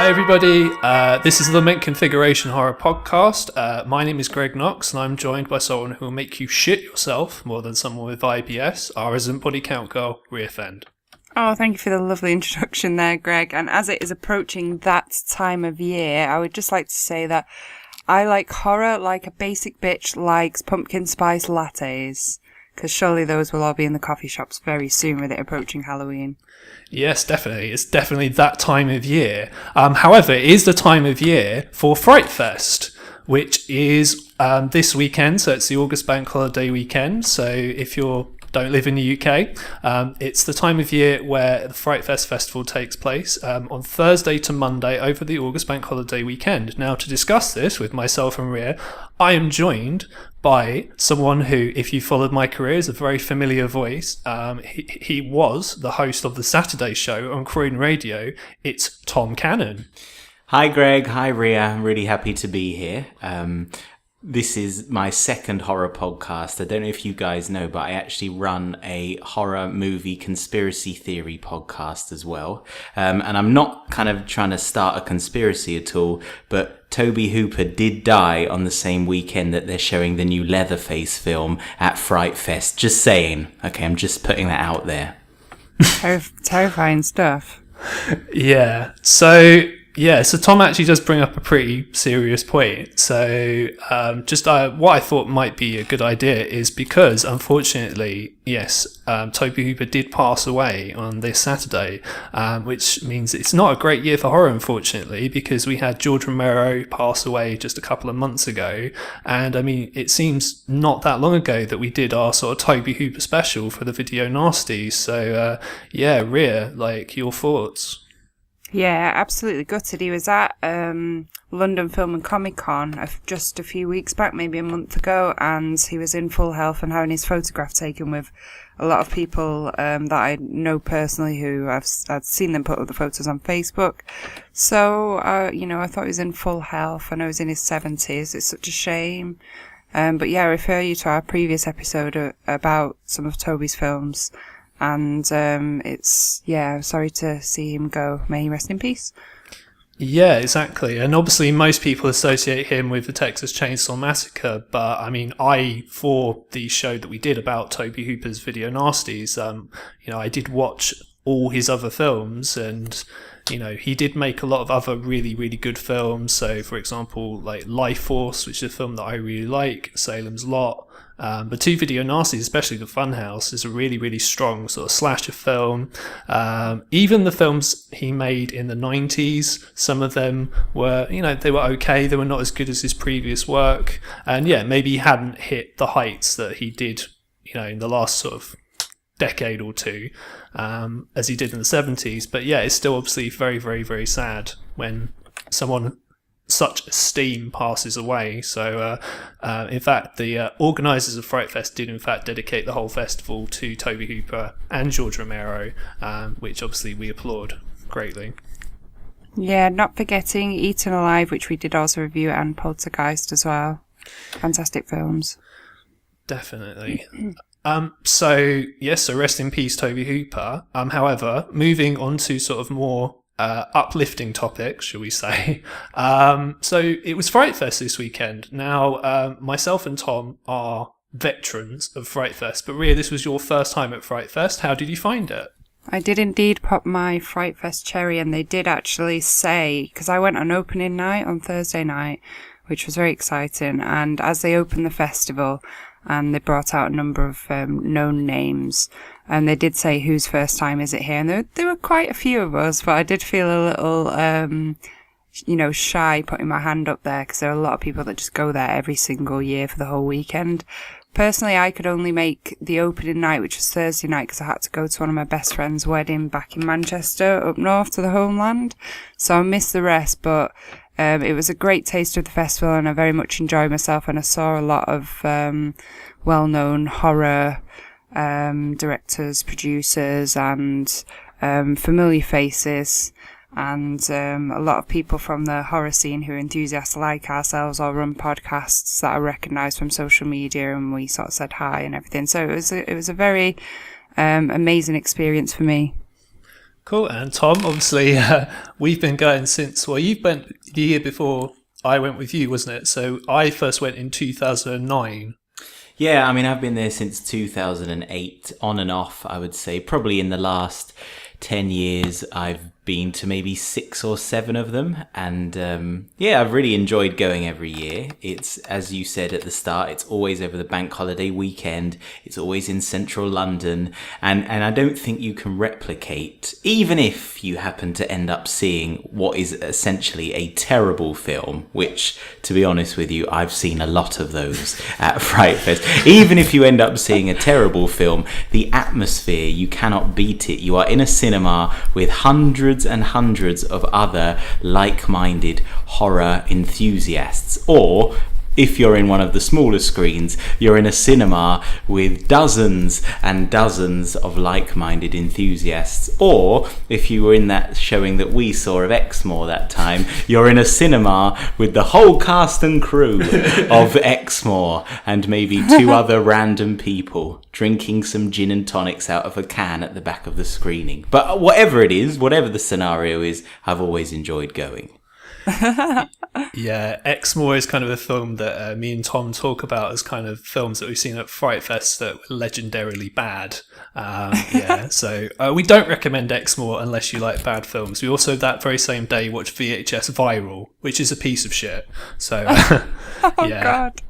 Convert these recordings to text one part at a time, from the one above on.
Hi everybody, this is the Lament Configuration Horror Podcast. My name is Greg Knox and I'm joined by someone who will make you shit yourself more than someone with IBS, our resident body count girl, Rhea Fend. Oh, thank you for the lovely introduction there, Greg. And as it is approaching that time of year, I would just like to say that I like horror like a basic bitch likes pumpkin spice lattes. Because surely those will all be in the coffee shops very soon with it approaching Halloween. Yes, definitely. It's definitely that time of year. However, it is the time of year for FrightFest, which is this weekend. So it's the August Bank Holiday weekend. So if you don't live in the UK, it's the time of year where the FrightFest festival takes place on Thursday to Monday over the August Bank Holiday weekend. Now, to discuss this with myself and Rhea, I am joined by someone who, if you followed my career, is a very familiar voice. He was the host of the Saturday show on Croydon Radio. It's Tom Cannon. Hi, Greg. Hi, Rhea. I'm really happy to be here. This is my second horror podcast. I don't know if you guys know, but I actually run a horror movie conspiracy theory podcast as well. And I'm not kind of trying to start a conspiracy at all, but Tobe Hooper did die on the same weekend that they're showing the new Leatherface film at FrightFest. Just saying. Okay, I'm just putting that out there. Terrifying stuff. Yeah. So Tom actually does bring up a pretty serious point. So what I thought might be a good idea is because, unfortunately, yes, Tobe Hooper did pass away on this Saturday, which means it's not a great year for horror, unfortunately, because we had George Romero pass away just a couple of months ago. And, I mean, it seems not that long ago that we did our sort of Tobe Hooper special for the Video Nasties. So, Rhea, your thoughts? Yeah, absolutely gutted. He was at London Film and Comic Con just a few weeks back, maybe a month ago, and he was in full health and having his photograph taken with a lot of people that I know personally who I've seen them put up the photos on Facebook. So, I thought he was in full health. I know he's in his 70s. It's such a shame. But yeah, I refer you to our previous episode about some of Toby's films. And sorry to see him go. May he rest in peace. Yeah, exactly. And obviously most people associate him with the Texas Chainsaw Massacre, but I mean, for the show that we did about Tobe Hooper's Video Nasties, I did watch all his other films, and he did make a lot of other really, really good films. So, for example, like Life Force, which is a film that I really like, Salem's Lot. But two Video Nasties, especially The Funhouse, is a really, really strong sort of slasher film. Even the films he made in the 90s, some of them were, they were okay. They were not as good as his previous work. And yeah, maybe he hadn't hit the heights that he did, in the last sort of decade or two, as he did in the 70s. But yeah, it's still obviously very, very, very sad when someone such esteem passes away. So in fact, the organisers of FrightFest did in fact dedicate the whole festival to Tobe Hooper and George Romero, which obviously we applaud greatly. Yeah, not forgetting Eaten Alive, which we did also review, and Poltergeist as well. Fantastic films. Definitely. So rest in peace, Tobe Hooper. However, moving on to sort of more uplifting topics, shall we say. So it was FrightFest this weekend. Now, myself and Tom are veterans of FrightFest, but Rhea, this was your first time at FrightFest. How did you find it? I did indeed pop my FrightFest cherry, and they did actually say, because I went on opening night on Thursday night, which was very exciting, and as they opened the festival, and they brought out a number of known names, and they did say, whose first time is it here? And there were quite a few of us, but I did feel a little, shy putting my hand up there, because there are a lot of people that just go there every single year for the whole weekend. Personally, I could only make the opening night, which was Thursday night, because I had to go to one of my best friend's wedding back in Manchester, up north to the homeland. So I missed the rest, but it was a great taste of the festival, and I very much enjoyed myself, and I saw a lot of well-known horror directors, producers, and familiar faces, and a lot of people from the horror scene who are enthusiasts like ourselves or run podcasts that are recognised from social media, and we sort of said hi and everything. So it was a very amazing experience for me. Cool. And Tom, obviously, we've been going since, well, you've been the year before I went with you, wasn't it? So I first went in 2009. Yeah, I mean, I've been there since 2008, on and off, I would say. Probably in the last 10 years, I've been to maybe 6 or 7 of them. And yeah, I've really enjoyed going every year. It's, as you said at the start, it's always over the bank holiday weekend. It's always in central London. And I don't think you can replicate, even if you happen to end up seeing what is essentially a terrible film, which, to be honest with you, I've seen a lot of those at FrightFest. Even if you end up seeing a terrible film, the atmosphere, you cannot beat it. You are in a cinema with hundreds and hundreds of other like-minded horror enthusiasts, or if you're in one of the smaller screens, you're in a cinema with dozens and dozens of like-minded enthusiasts. Or if you were in that showing that we saw of Exmoor that time, you're in a cinema with the whole cast and crew of Exmoor and maybe 2 other random people drinking some gin and tonics out of a can at the back of the screening. But whatever it is, whatever the scenario is, I've always enjoyed going. Yeah, Exmoor is kind of a film that me and Tom talk about as kind of films that we've seen at FrightFest that were legendarily bad. Yeah, so we don't recommend Exmoor unless you like bad films. We also, that very same day, watched VHS Viral, which is a piece of shit. So, yeah. God.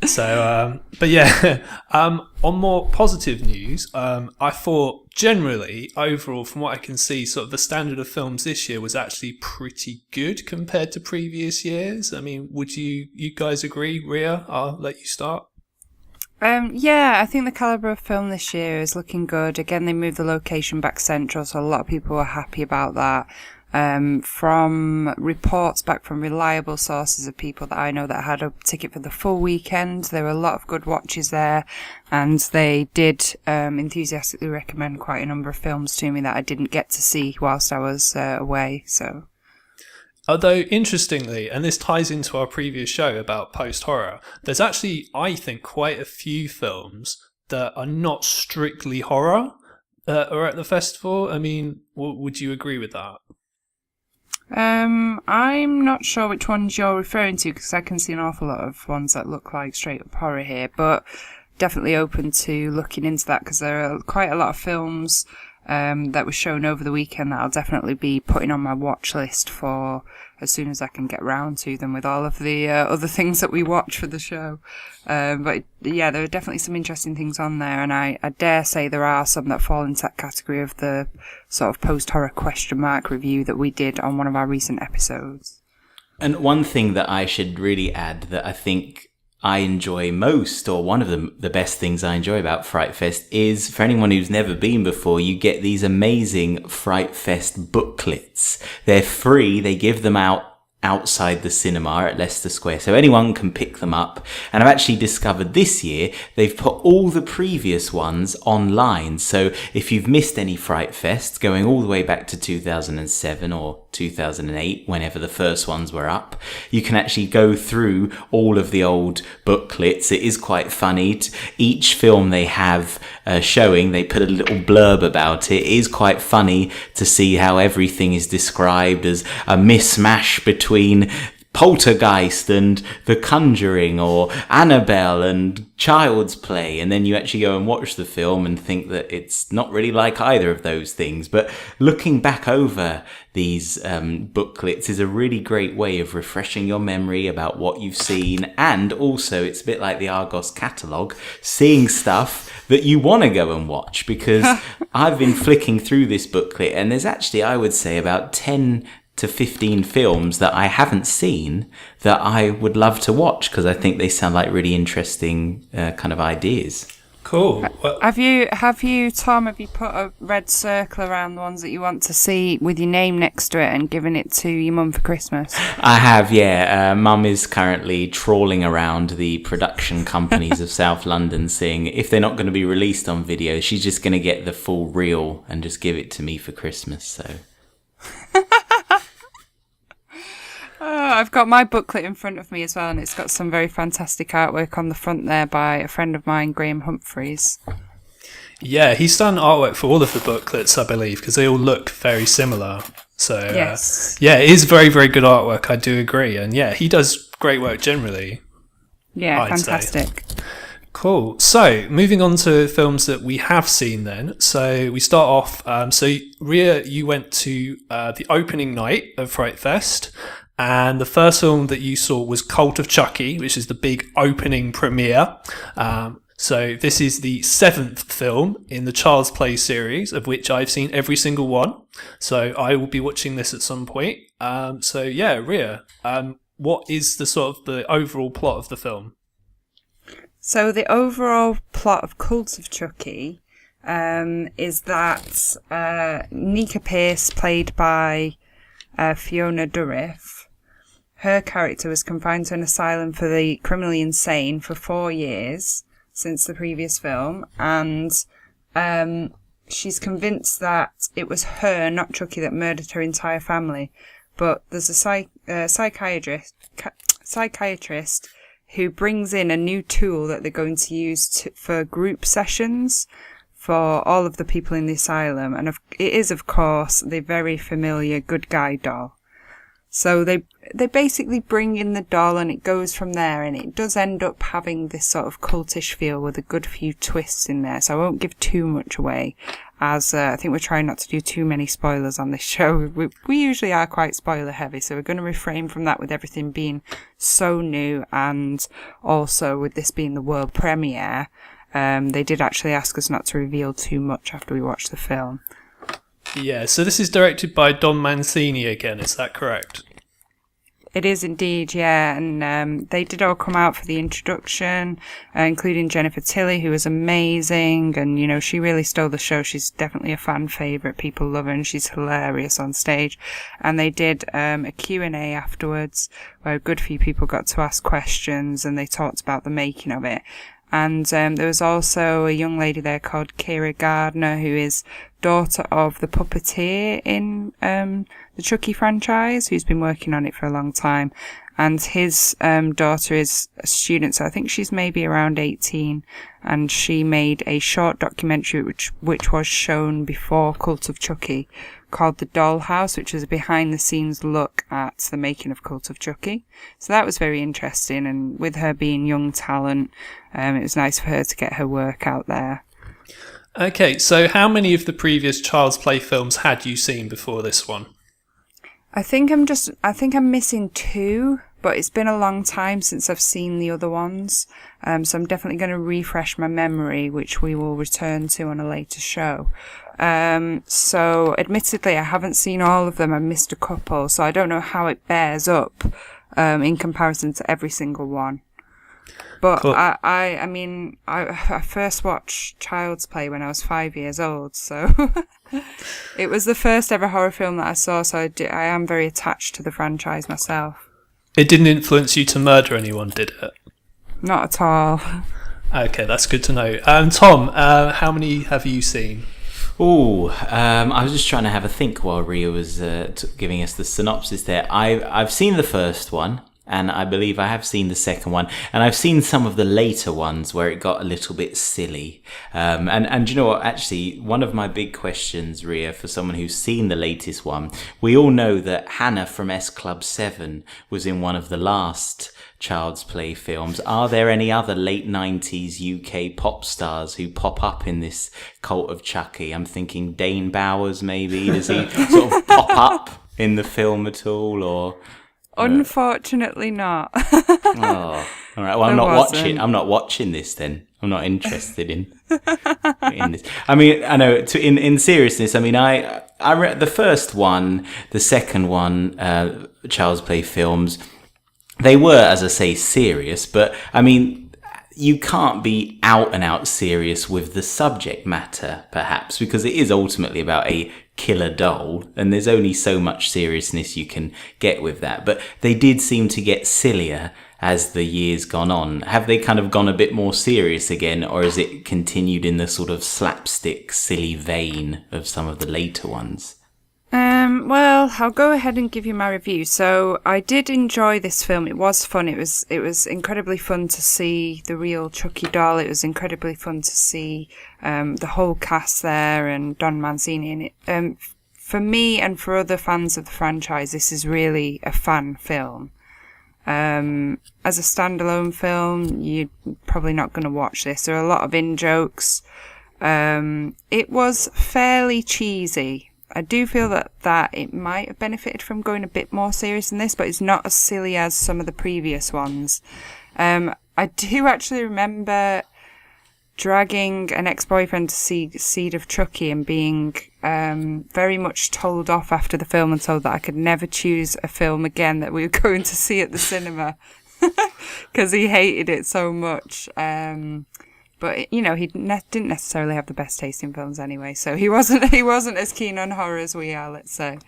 So, but yeah, on more positive news, I thought generally, overall, from what I can see, sort of the standard of films this year was actually pretty good compared to previous years. I mean, would you guys agree? Rhea, I'll let you start. Yeah, I think the calibre of film this year is looking good. Again, they moved the location back central, so a lot of people were happy about that. From reports back from reliable sources of people that I know that had a ticket for the full weekend, there were a lot of good watches there, and they did enthusiastically recommend quite a number of films to me that I didn't get to see whilst I was away. So, although interestingly, and this ties into our previous show about post-horror, there's actually, I think, quite a few films that are not strictly horror are at the festival. I mean, would you agree with that? I'm not sure which ones you're referring to, because I can see an awful lot of ones that look like straight up horror here, but definitely open to looking into that, because there are quite a lot of films that were shown over the weekend that I'll definitely be putting on my watch list for as soon as I can get round to them, with all of the other things that we watch for the show. But yeah, there are definitely some interesting things on there, and I dare say there are some that fall into that category of the sort of post-horror question mark review that we did on one of our recent episodes. And one thing that I should really add that I think I enjoy most, or one of the best things I enjoy about FrightFest, is for anyone who's never been before, you get these amazing FrightFest booklets. They're free. They give them out outside the cinema at Leicester Square, so anyone can pick them up. And I've actually discovered this year they've put all the previous ones online, so if you've missed any FrightFest going all the way back to 2007 or 2008, whenever the first ones were up, you can actually go through all of the old booklets. It is quite funny. Each film they have showing, they put a little blurb about it. It is quite funny to see how everything is described as a mismatch between Poltergeist and The Conjuring, or Annabelle and Child's Play, and then you actually go and watch the film and think that it's not really like either of those things. But looking back over these booklets is a really great way of refreshing your memory about what you've seen, and also it's a bit like the Argos catalogue, seeing stuff that you want to go and watch, because I've been flicking through this booklet and there's actually, I would say, about 10 to 15 films that I haven't seen that I would love to watch, because I think they sound like really interesting kind of ideas. Cool. Well, Have you, Tom, have you put a red circle around the ones that you want to see with your name next to it and given it to your mum for Christmas? I have, yeah. Mum is currently trawling around the production companies of South London, seeing if they're not going to be released on video. She's just going to get the full reel and just give it to me for Christmas, so... I've got my booklet in front of me as well, and it's got some very fantastic artwork on the front there by a friend of mine, Graham Humphreys. Yeah, he's done artwork for all of the booklets, I believe, because they all look very similar. So, Yes. yeah, it is very, very good artwork. I do agree. And yeah, he does great work generally. Yeah, I'd say. fantastic. Cool. So, moving on to films that we have seen then. So, we start off. So, Ria, you went to the opening night of FrightFest, and the first film that you saw was Cult of Chucky, which is the big opening premiere. So, this is the 7th film in the Child's Play series, of which I've seen every single one. So, I will be watching this at some point. So, yeah, Ria, what is the sort of the overall plot of the film? So the overall plot of Cult of Chucky is that Nika Pierce, played by Fiona Dourif, her character was confined to an asylum for the criminally insane for 4 years since the previous film, and she's convinced that it was her, not Chucky, that murdered her entire family. But there's a psychiatrist who brings in a new tool that they're going to use for group sessions for all of the people in the asylum. And it is, of course, the very familiar good guy doll. So they basically bring in the doll, and it goes from there, and it does end up having this sort of cultish feel with a good few twists in there. So I won't give too much away, as I think we're trying not to do too many spoilers on this show. We usually are quite spoiler heavy, so we're going to refrain from that with everything being so new, and also with this being the world premiere. They did actually ask us not to reveal too much after we watched the film. Yeah, so this is directed by Don Mancini again, is that correct? It is indeed, yeah, and they did all come out for the introduction, including Jennifer Tilly, who was amazing, and, you know, she really stole the show. She's definitely a fan favourite. People love her, and she's hilarious on stage. And they did a Q&A afterwards, where a good few people got to ask questions, and they talked about the making of it. And there was also a young lady there called Kira Gardner, who is daughter of the puppeteer in the Chucky franchise, who's been working on it for a long time. And his daughter is a student, so I think she's maybe around 18. And she made a short documentary which was shown before Cult of Chucky, called The Dollhouse, which is a behind-the-scenes look at the making of Cult of Chucky. So that was very interesting, and with her being young talent, it was nice for her to get her work out there. Okay, so how many of the previous Child's Play films had you seen before this one? I think I'm missing 2, but it's been a long time since I've seen the other ones. So I'm definitely going to refresh my memory, which we will return to on a later show. So admittedly, I haven't seen all of them. I missed a couple, so I don't know how it bears up, in comparison to every single one. But cool. I mean, I first watched Child's Play when I was 5 years old, so it was the first ever horror film that I saw, so I am very attached to the franchise myself. It didn't influence you to murder anyone, did it? Not at all. Okay, that's good to know. Tom, how many have you seen? I was just trying to have a think while Ria was giving us the synopsis there. I've seen the first one, and I believe I have seen the second one, and I've seen some of the later ones where it got a little bit silly. And you know what? Actually, one of my big questions, Ria, for someone who's seen the latest one, we all know that Hannah from S Club 7 was in one of the last Child's Play films. Are there any other late 90s UK pop stars who pop up in this Cult of Chucky? I'm thinking Dane Bowers, maybe. Does he sort of pop up in the film at all, or? Unfortunately not. Oh, all right. Well, I'm not watching this then. I'm not interested in this. I mean, I know. In seriousness, I mean, I read the first one, the second one, Child's Play films. They were, as I say, serious, but I mean, you can't be out and out serious with the subject matter, perhaps, because it is ultimately about a killer doll, and there's only so much seriousness you can get with that. But they did seem to get sillier as the years gone on. Have they kind of gone a bit more serious again, or has it continued in the sort of slapstick, silly vein of some of the later ones? Well, I'll go ahead and give you my review. So I did enjoy this film. It was fun. It was incredibly fun to see the real Chucky doll. It was incredibly fun to see the whole cast there and Don Mancini in it. For me and for other fans of the franchise, this is really a fan film. As a standalone film, you're probably not going to watch this. There are a lot of in-jokes. It was fairly cheesy. I do feel that it might have benefited from going a bit more serious than this, but it's not as silly as some of the previous ones. I do actually remember dragging an ex-boyfriend to see Seed of Chucky and being very much told off after the film and told that I could never choose a film again that we were going to see at the cinema because he hated it so much. But he didn't necessarily have the best taste in films anyway, so he wasn't as keen on horror as we are, let's say.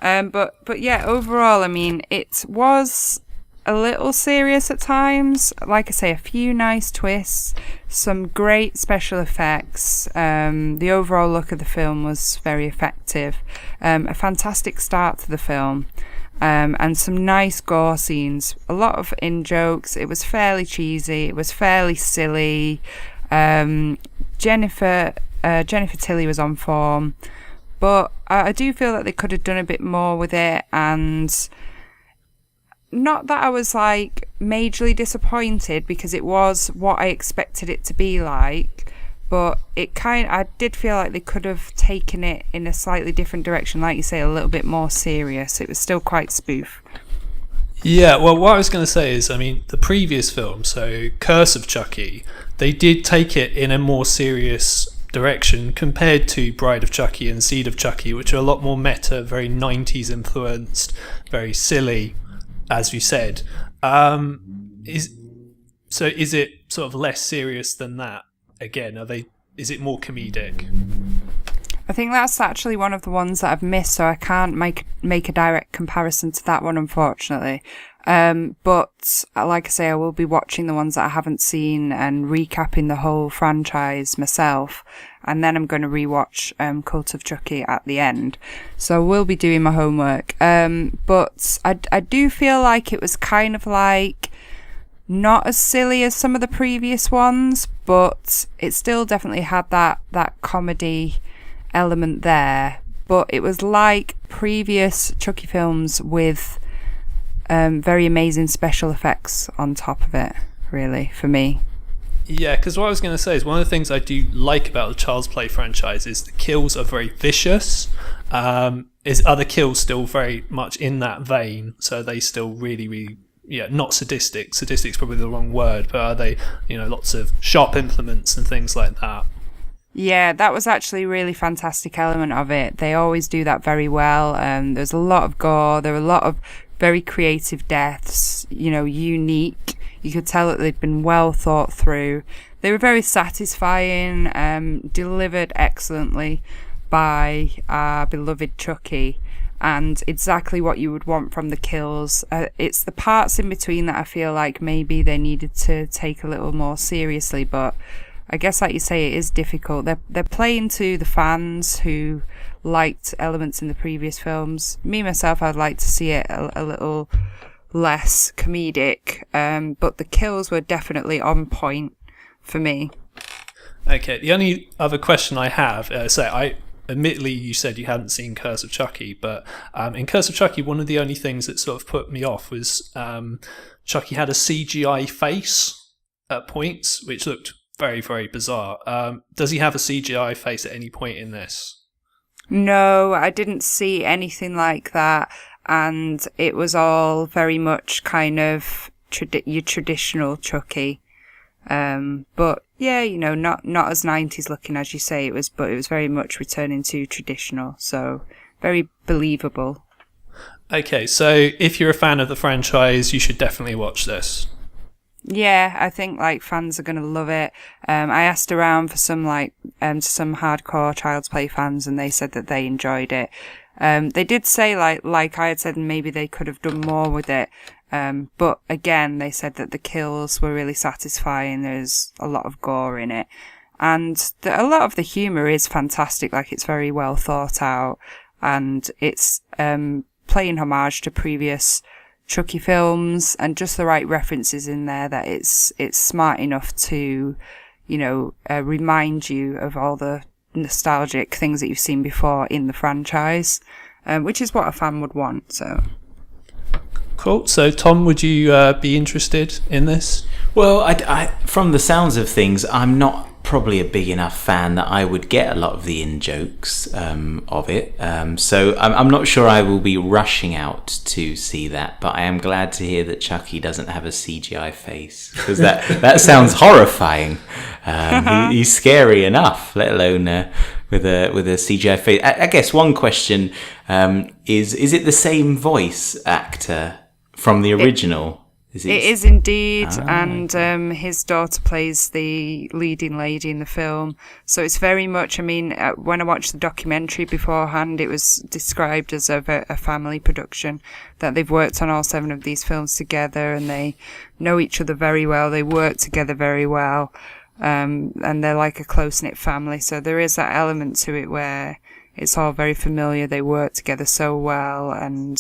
But yeah, overall, I mean, it was a little serious at times. Like I say, a few nice twists, some great special effects. The overall look of the film was very effective. A fantastic start to the film. And some nice gore scenes, a lot of in-jokes. It was fairly cheesy, it was fairly silly. Jennifer Tilly was on form, but I do feel that they could have done a bit more with it, and not that I was like majorly disappointed because it was what I expected it to be like, but I did feel like they could have taken it in a slightly different direction, like you say, a little bit more serious. It was still quite spoof. Yeah, well, what I was going to say is, I mean, the previous film, so Curse of Chucky, they did take it in a more serious direction compared to Bride of Chucky and Seed of Chucky, which are a lot more meta, very 90s influenced, very silly, as you said. Is it sort of less serious than that? Again, is it more comedic? I think that's actually one of the ones that I've missed, so I can't make a direct comparison to that one, unfortunately. But like I say, I will be watching the ones that I haven't seen and recapping the whole franchise myself, and then I'm going to rewatch Cult of Chucky at the end. So I will be doing my homework. But I do feel like it was kind of like not as silly as some of the previous ones, but it still definitely had that comedy element there. But it was like previous Chucky films with very amazing special effects on top of it, really, for me. Yeah, because what I was going to say is one of the things I do like about the Child's Play franchise is the kills are very vicious. Are the kills still very much in that vein? So are they still really, really, not sadistic. Sadistic's probably the wrong word, but are they, lots of sharp implements and things like that? Yeah, that was actually a really fantastic element of it. They always do that very well. There's a lot of gore. There were a lot of very creative deaths, unique. You could tell that they'd been well thought through. They were very satisfying, delivered excellently by our beloved Chucky, and exactly what you would want from the kills. It's the parts in between that I feel like maybe they needed to take a little more seriously, but I guess, like you say, it is difficult. They're playing to the fans who liked elements in the previous films. Me, myself, I'd like to see it a little less comedic, but the kills were definitely on point for me. Okay, the only other question I have, admittedly, you said you hadn't seen Curse of Chucky, but in Curse of Chucky, one of the only things that sort of put me off was Chucky had a CGI face at points, which looked very, very bizarre. Does he have a CGI face at any point in this? No, I didn't see anything like that, and it was all very much kind of your traditional Chucky. But yeah, not as 90s looking as you say it was, but it was very much returning to traditional, so very believable. Okay, so if you're a fan of the franchise, you should definitely watch this. Yeah, I think fans are going to love it. I asked around for some some hardcore Child's Play fans, and they said that they enjoyed it. They did say like I had said, maybe they could have done more with it. But again, they said that the kills were really satisfying. There's a lot of gore in it, and a lot of the humor is fantastic. Like, it's very well thought out. and it's playing homage to previous Chucky films, and just the right references in there that it's smart enough to, remind you of all the nostalgic things that you've seen before in the franchise, which is what a fan would want. So cool. So Tom, would you be interested in this? Well, I from the sounds of things, I'm not probably a big enough fan that I would get a lot of the in-jokes of it. So I'm not sure I will be rushing out to see that, but I am glad to hear that Chucky doesn't have a CGI face, because that sounds horrifying. He's scary enough, let alone with a CGI face. I guess one question is it the same voice actor from the original? It is indeed, and his daughter plays the leading lady in the film. So it's very much, when I watched the documentary beforehand, it was described as a family production, that they've worked on all 7 of these films together, and they know each other very well, they work together very well, and they're like a close-knit family. So there is that element to it where it's all very familiar. They work together so well, and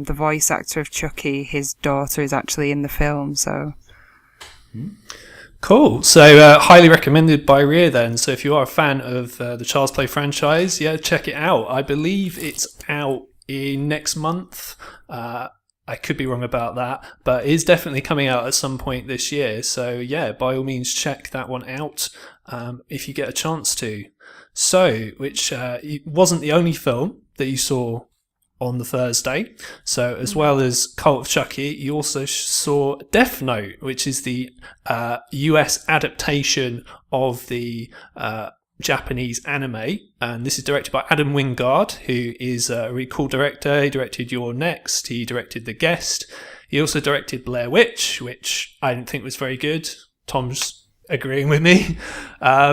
the voice actor of Chucky, his daughter, is actually in the film. So cool. So highly recommended by Rhea then. So if you are a fan of the Child's Play franchise, check it out. I believe it's out in next month. I could be wrong about that, but it's definitely coming out at some point this year. So by all means, check that one out if you get a chance to. So, which wasn't the only film that you saw on the Thursday. So, as well as Cult of Chucky, you also saw Death Note, which is the US adaptation of the Japanese anime. And this is directed by Adam Wingard, who is a really cool director. He directed You're Next. He directed The Guest. He also directed Blair Witch, which I didn't think was very good. Tom's agreeing with me. Not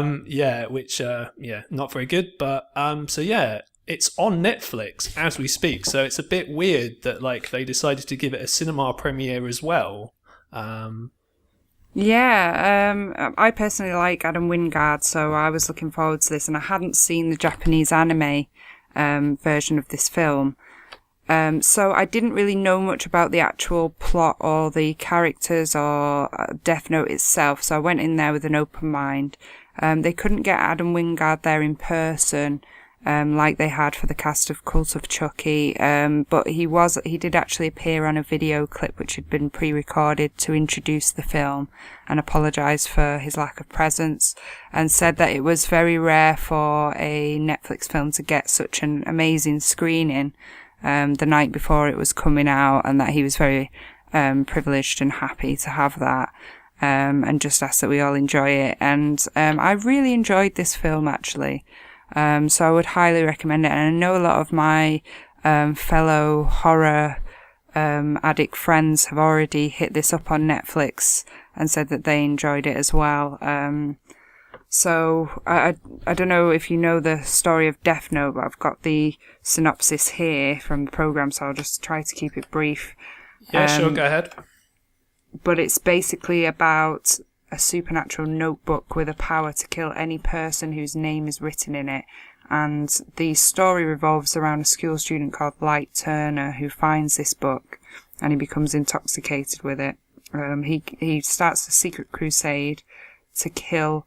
very good, but it's on Netflix as we speak, so it's a bit weird that they decided to give it a cinema premiere as well. I personally like Adam Wingard, so I was looking forward to this, and I hadn't seen the Japanese anime version of this film. So I didn't really know much about the actual plot or the characters or Death Note itself, so I went in there with an open mind. They couldn't get Adam Wingard there in person, like they had for the cast of Cult of Chucky, but he did actually appear on a video clip which had been pre-recorded to introduce the film, and apologised for his lack of presence, and said that it was very rare for a Netflix film to get such an amazing screening the night before it was coming out, and that he was very privileged and happy to have that, and just asked that we all enjoy it. And I really enjoyed this film, actually, so I would highly recommend it. And I know a lot of my fellow horror addict friends have already hit this up on Netflix and said that they enjoyed it as well. So I don't know if you know the story of Death Note, but I've got the synopsis here from the program, so I'll just try to keep it brief. Yeah, sure, go ahead. But it's basically about a supernatural notebook with a power to kill any person whose name is written in it. And the story revolves around a school student called Light Turner who finds this book, and he becomes intoxicated with it. He starts a secret crusade to kill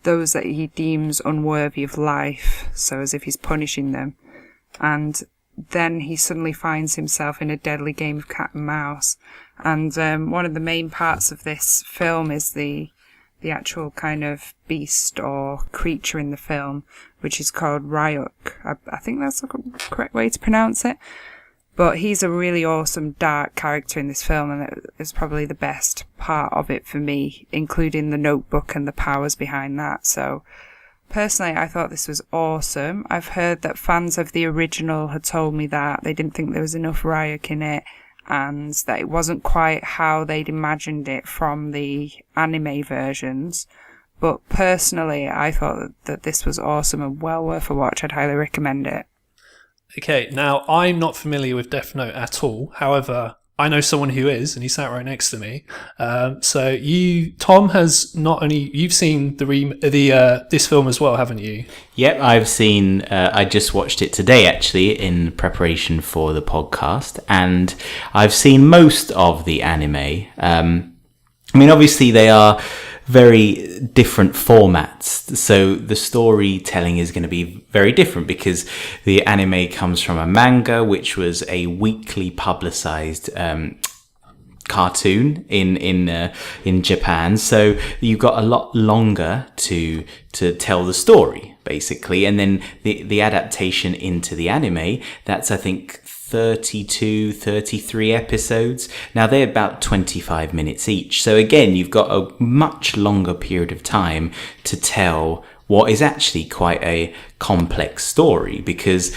those that he deems unworthy of life, so as if he's punishing them. And then he suddenly finds himself in a deadly game of cat and mouse. And one of the main parts of this film is the actual kind of beast or creature in the film, which is called Ryuk. I think that's the correct way to pronounce it. But he's a really awesome dark character in this film, and it's probably the best part of it for me, including the notebook and the powers behind that. So personally, I thought this was awesome. I've heard that fans of the original had told me that they didn't think there was enough Ryuk in it, and that it wasn't quite how they'd imagined it from the anime versions. But personally, I thought that this was awesome and well worth a watch. I'd highly recommend it. Okay, now I'm not familiar with Death Note at all. However, I know someone who is, and he sat right next to me. So Tom, has not only you've seen this film as well, haven't you? Yep, I've seen. I just watched it today, actually, in preparation for the podcast, and I've seen most of the anime. I mean, obviously, they are very different formats, so the storytelling is going to be very different because the anime comes from a manga, which was a weekly publicized cartoon in Japan. So you've got a lot longer to tell the story, basically, and then the adaptation into the anime, that's, I think, 33 episodes. Now they're about 25 minutes each. So again, you've got a much longer period of time to tell what is actually quite a complex story, because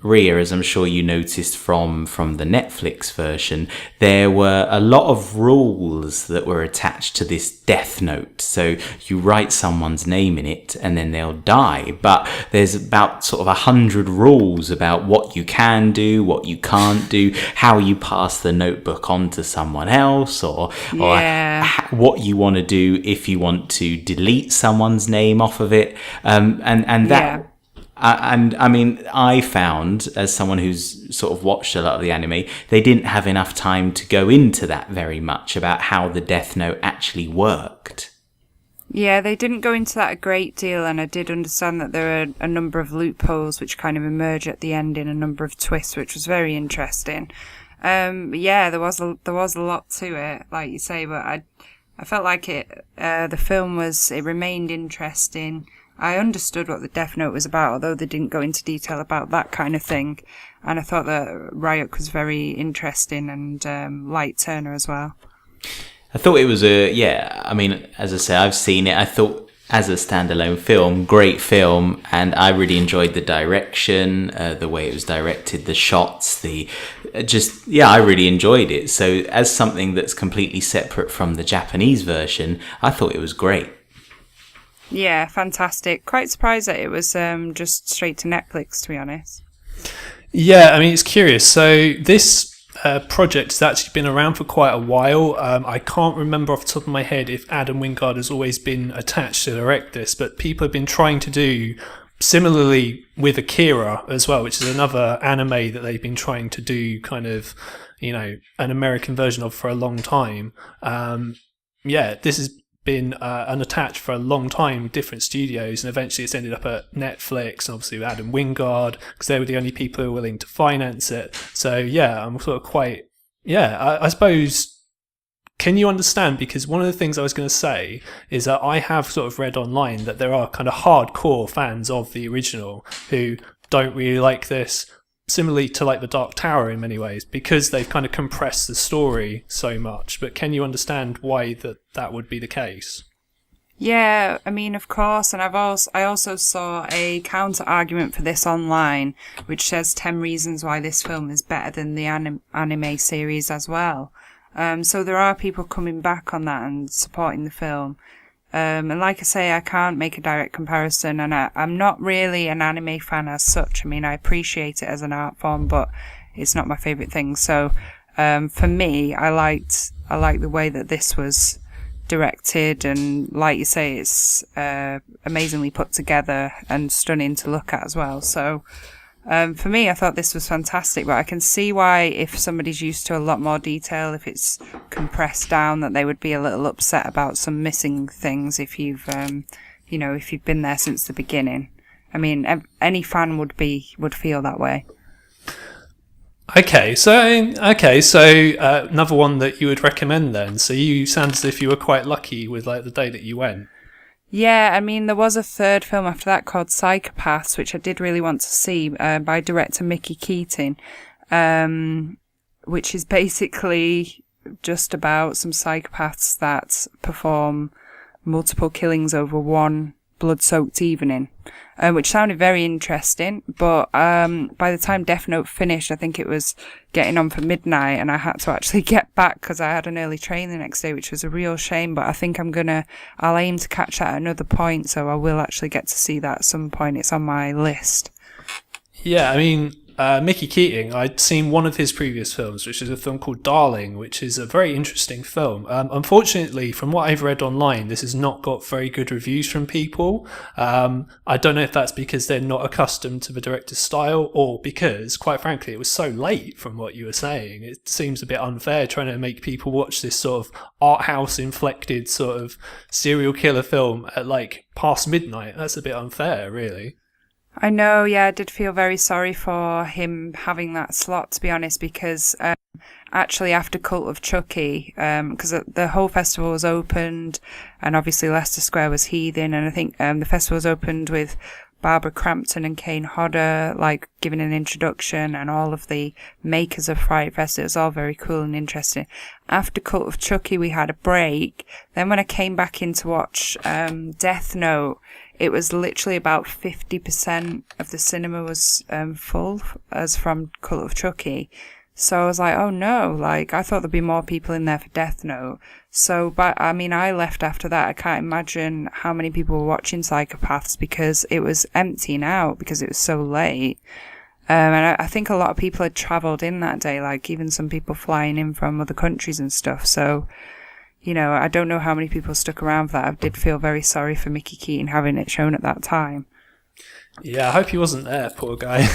Ria, as I'm sure you noticed from the Netflix version, there were a lot of rules that were attached to this death note. So you write someone's name in it and then they'll die, but there's about sort of 100 rules about what you can do, what you can't do, how you pass the notebook on to someone else, or what you want to do if you want to delete someone's name off of it, and that. And I mean, I found, as someone who's sort of watched a lot of the anime, they didn't have enough time to go into that very much about how the Death Note actually worked. Yeah, they didn't go into that a great deal, and I did understand that there are a number of loopholes which kind of emerge at the end in a number of twists, which was very interesting. Yeah, there was a lot to it, like you say, but I felt like the film remained interesting. I understood what the Death Note was about, although they didn't go into detail about that kind of thing. And I thought that Ryuk was very interesting, and Light Turner as well. I thought it was I mean, as I say, I've seen it. I thought as a standalone film, great film, and I really enjoyed the direction, the way it was directed, the shots, I really enjoyed it. So as something that's completely separate from the Japanese version, I thought it was great. Yeah, fantastic. Quite surprised that it was just straight to Netflix, to be honest. Yeah, I mean, it's curious. So this project has actually been around for quite a while. I can't remember off the top of my head if Adam Wingard has always been attached to direct this, but people have been trying to do similarly with Akira as well, which is another anime that they've been trying to do kind of, an American version of for a long time. This has been unattached for a long time with different studios, and eventually it's ended up at Netflix, and obviously with Adam Wingard, because they were the only people who were willing to finance it. So I'm sort of quite I suppose, can you understand, because one of the things I was going to say is that I have sort of read online that there are kind of hardcore fans of the original who don't really like this, similarly to like the Dark Tower in many ways, because they've kind of compressed the story so much. But can you understand why that would be the case? Yeah, I mean, of course, and I also saw a counter argument for this online, which says 10 reasons why this film is better than the anime series as well. So there are people coming back on that and supporting the film. And like I say, I can't make a direct comparison, and I'm not really an anime fan as such. I mean, I appreciate it as an art form, but it's not my favourite thing. So, for me, I liked the way that this was directed, and like you say, it's amazingly put together and stunning to look at as well. So, for me, I thought this was fantastic, but I can see why, if somebody's used to a lot more detail, if it's compressed down, that they would be a little upset about some missing things if you've been there since the beginning. I mean, any fan would feel that way. Okay, so another one that you would recommend then. So you sound as if you were quite lucky with like the day that you went. Yeah, I mean, there was a third film after that called Psychopaths, which I did really want to see, by director Mickey Keating, which is basically just about some psychopaths that perform multiple killings over one blood-soaked evening, which sounded very interesting. But by the time Death Note finished, I think it was getting on for midnight, and I had to actually get back because I had an early train the next day, which was a real shame. But I think I'll aim to catch that at another point, so I will actually get to see that at some point. It's on my list. Yeah, I mean, Mickey Keating, I'd seen one of his previous films, which is a film called Darling, which is a very interesting film. Unfortunately, from what I've read online, this has not got very good reviews from people. I don't know if that's because they're not accustomed to the director's style, or because, quite frankly, it was so late from what you were saying. It seems a bit unfair trying to make people watch this sort of art house inflected sort of serial killer film at like past midnight. That's a bit unfair, really. I know, yeah, I did feel very sorry for him having that slot, to be honest, because actually after Cult of Chucky, because the whole festival was opened, and obviously Leicester Square was heathen, and I think the festival was opened with Barbara Crampton and Kane Hodder, like, giving an introduction, and all of the makers of FrightFest. It was all very cool and interesting. After Cult of Chucky, we had a break. Then when I came back in to watch Death Note, it was literally about 50% of the cinema was full, as from Cult of Chucky. So I was like, oh no, like, I thought there'd be more people in there for Death Note. So, but, I mean, I left after that. I can't imagine how many people were watching Psychopaths, because it was emptying out, because it was so late. And I think a lot of people had travelled in that day, like, even some people flying in from other countries and stuff. So, you know, I don't know how many people stuck around for that. I did feel very sorry for Mickey Keaton having it shown at that time. Yeah, I hope he wasn't there, poor guy.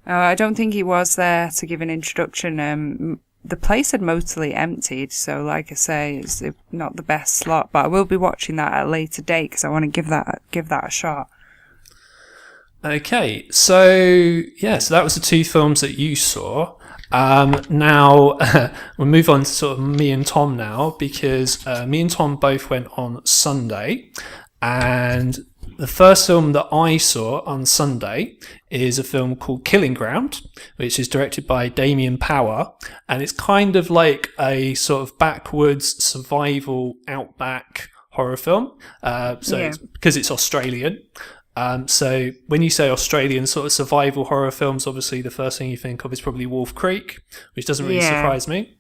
I don't think he was there to give an introduction. The place had mostly emptied, so like I say, it's not the best slot. But I will be watching that at a later date, because I want to give that a shot. Okay, so that was the two films that you saw. Now we'll move on to sort of me and Tom now, because me and Tom both went on Sunday, and the first film that I saw on Sunday is a film called Killing Ground, which is directed by Damien Power, and it's kind of like a sort of backwoods survival outback horror film. Because it's Australian. So when you say Australian sort of survival horror films, obviously the first thing you think of is probably Wolf Creek, which doesn't really surprise me.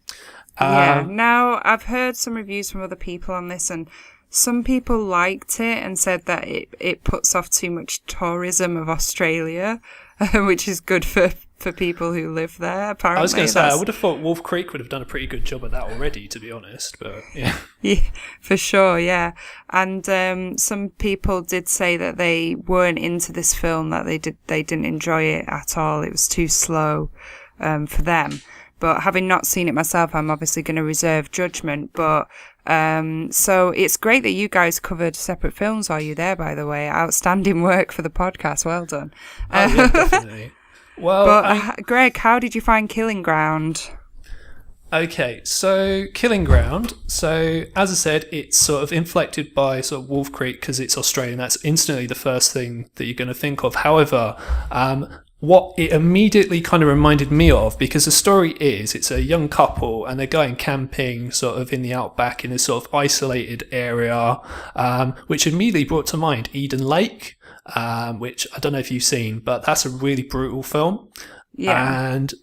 Now I've heard some reviews from other people on this, and some people liked it and said that it puts off too much tourism of Australia, which is good for people who live there, apparently. I was going to say, I would have thought Wolf Creek would have done a pretty good job of that already, to be honest, but yeah. Yeah, for sure, yeah. And some people did say that they weren't into this film, that they didn't enjoy it at all. It was too slow for them. But having not seen it myself, I'm obviously going to reserve judgment. But so it's great that you guys covered separate films while you're there, by the way. Outstanding work for the podcast. Well done. Oh, yeah, definitely. Well, but Greg, how did you find Killing Ground? Okay, so Killing Ground. So as I said, it's sort of inflected by sort of Wolf Creek because it's Australian. That's instantly the first thing that you're going to think of. However, what it immediately kind of reminded me of, because the story is, it's a young couple and they're going camping sort of in the outback in this sort of isolated area, which immediately brought to mind Eden Lake, which I don't know if you've seen, but that's a really brutal film. Yeah. And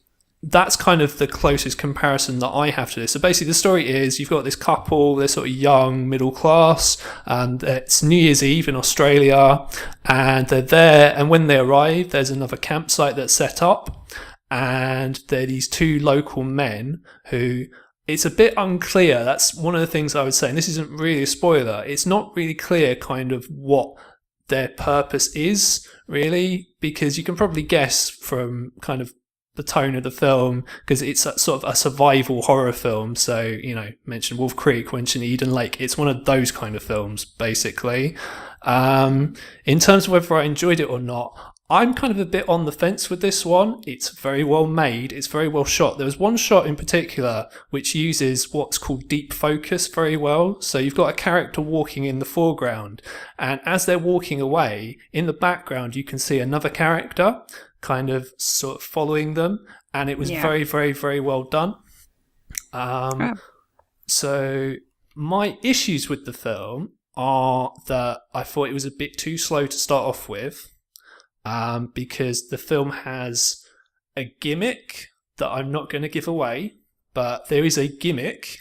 that's kind of the closest comparison that I have to this. So basically the story is you've got this couple, they're sort of young, middle class, and it's New Year's Eve in Australia, and they're there, and when they arrive, there's another campsite that's set up, and there are these two local men who, it's a bit unclear, that's one of the things I would say, and this isn't really a spoiler, it's not really clear kind of what their purpose is, really, because you can probably guess from kind of the tone of the film, because it's a, sort of a survival horror film. So, you know, mentioned Wolf Creek, mentioned Eden Lake. It's one of those kind of films, basically. In terms of whether I enjoyed it or not, I'm kind of a bit on the fence with this one. It's very well made. It's very well shot. There was one shot in particular which uses what's called deep focus very well. So you've got a character walking in the foreground, and as they're walking away, in the background you can see another character kind of sort of following them, and it was very, very, very well done. So my issues with the film are that I thought it was a bit too slow to start off with, because the film has a gimmick that I'm not going to give away, but there is a gimmick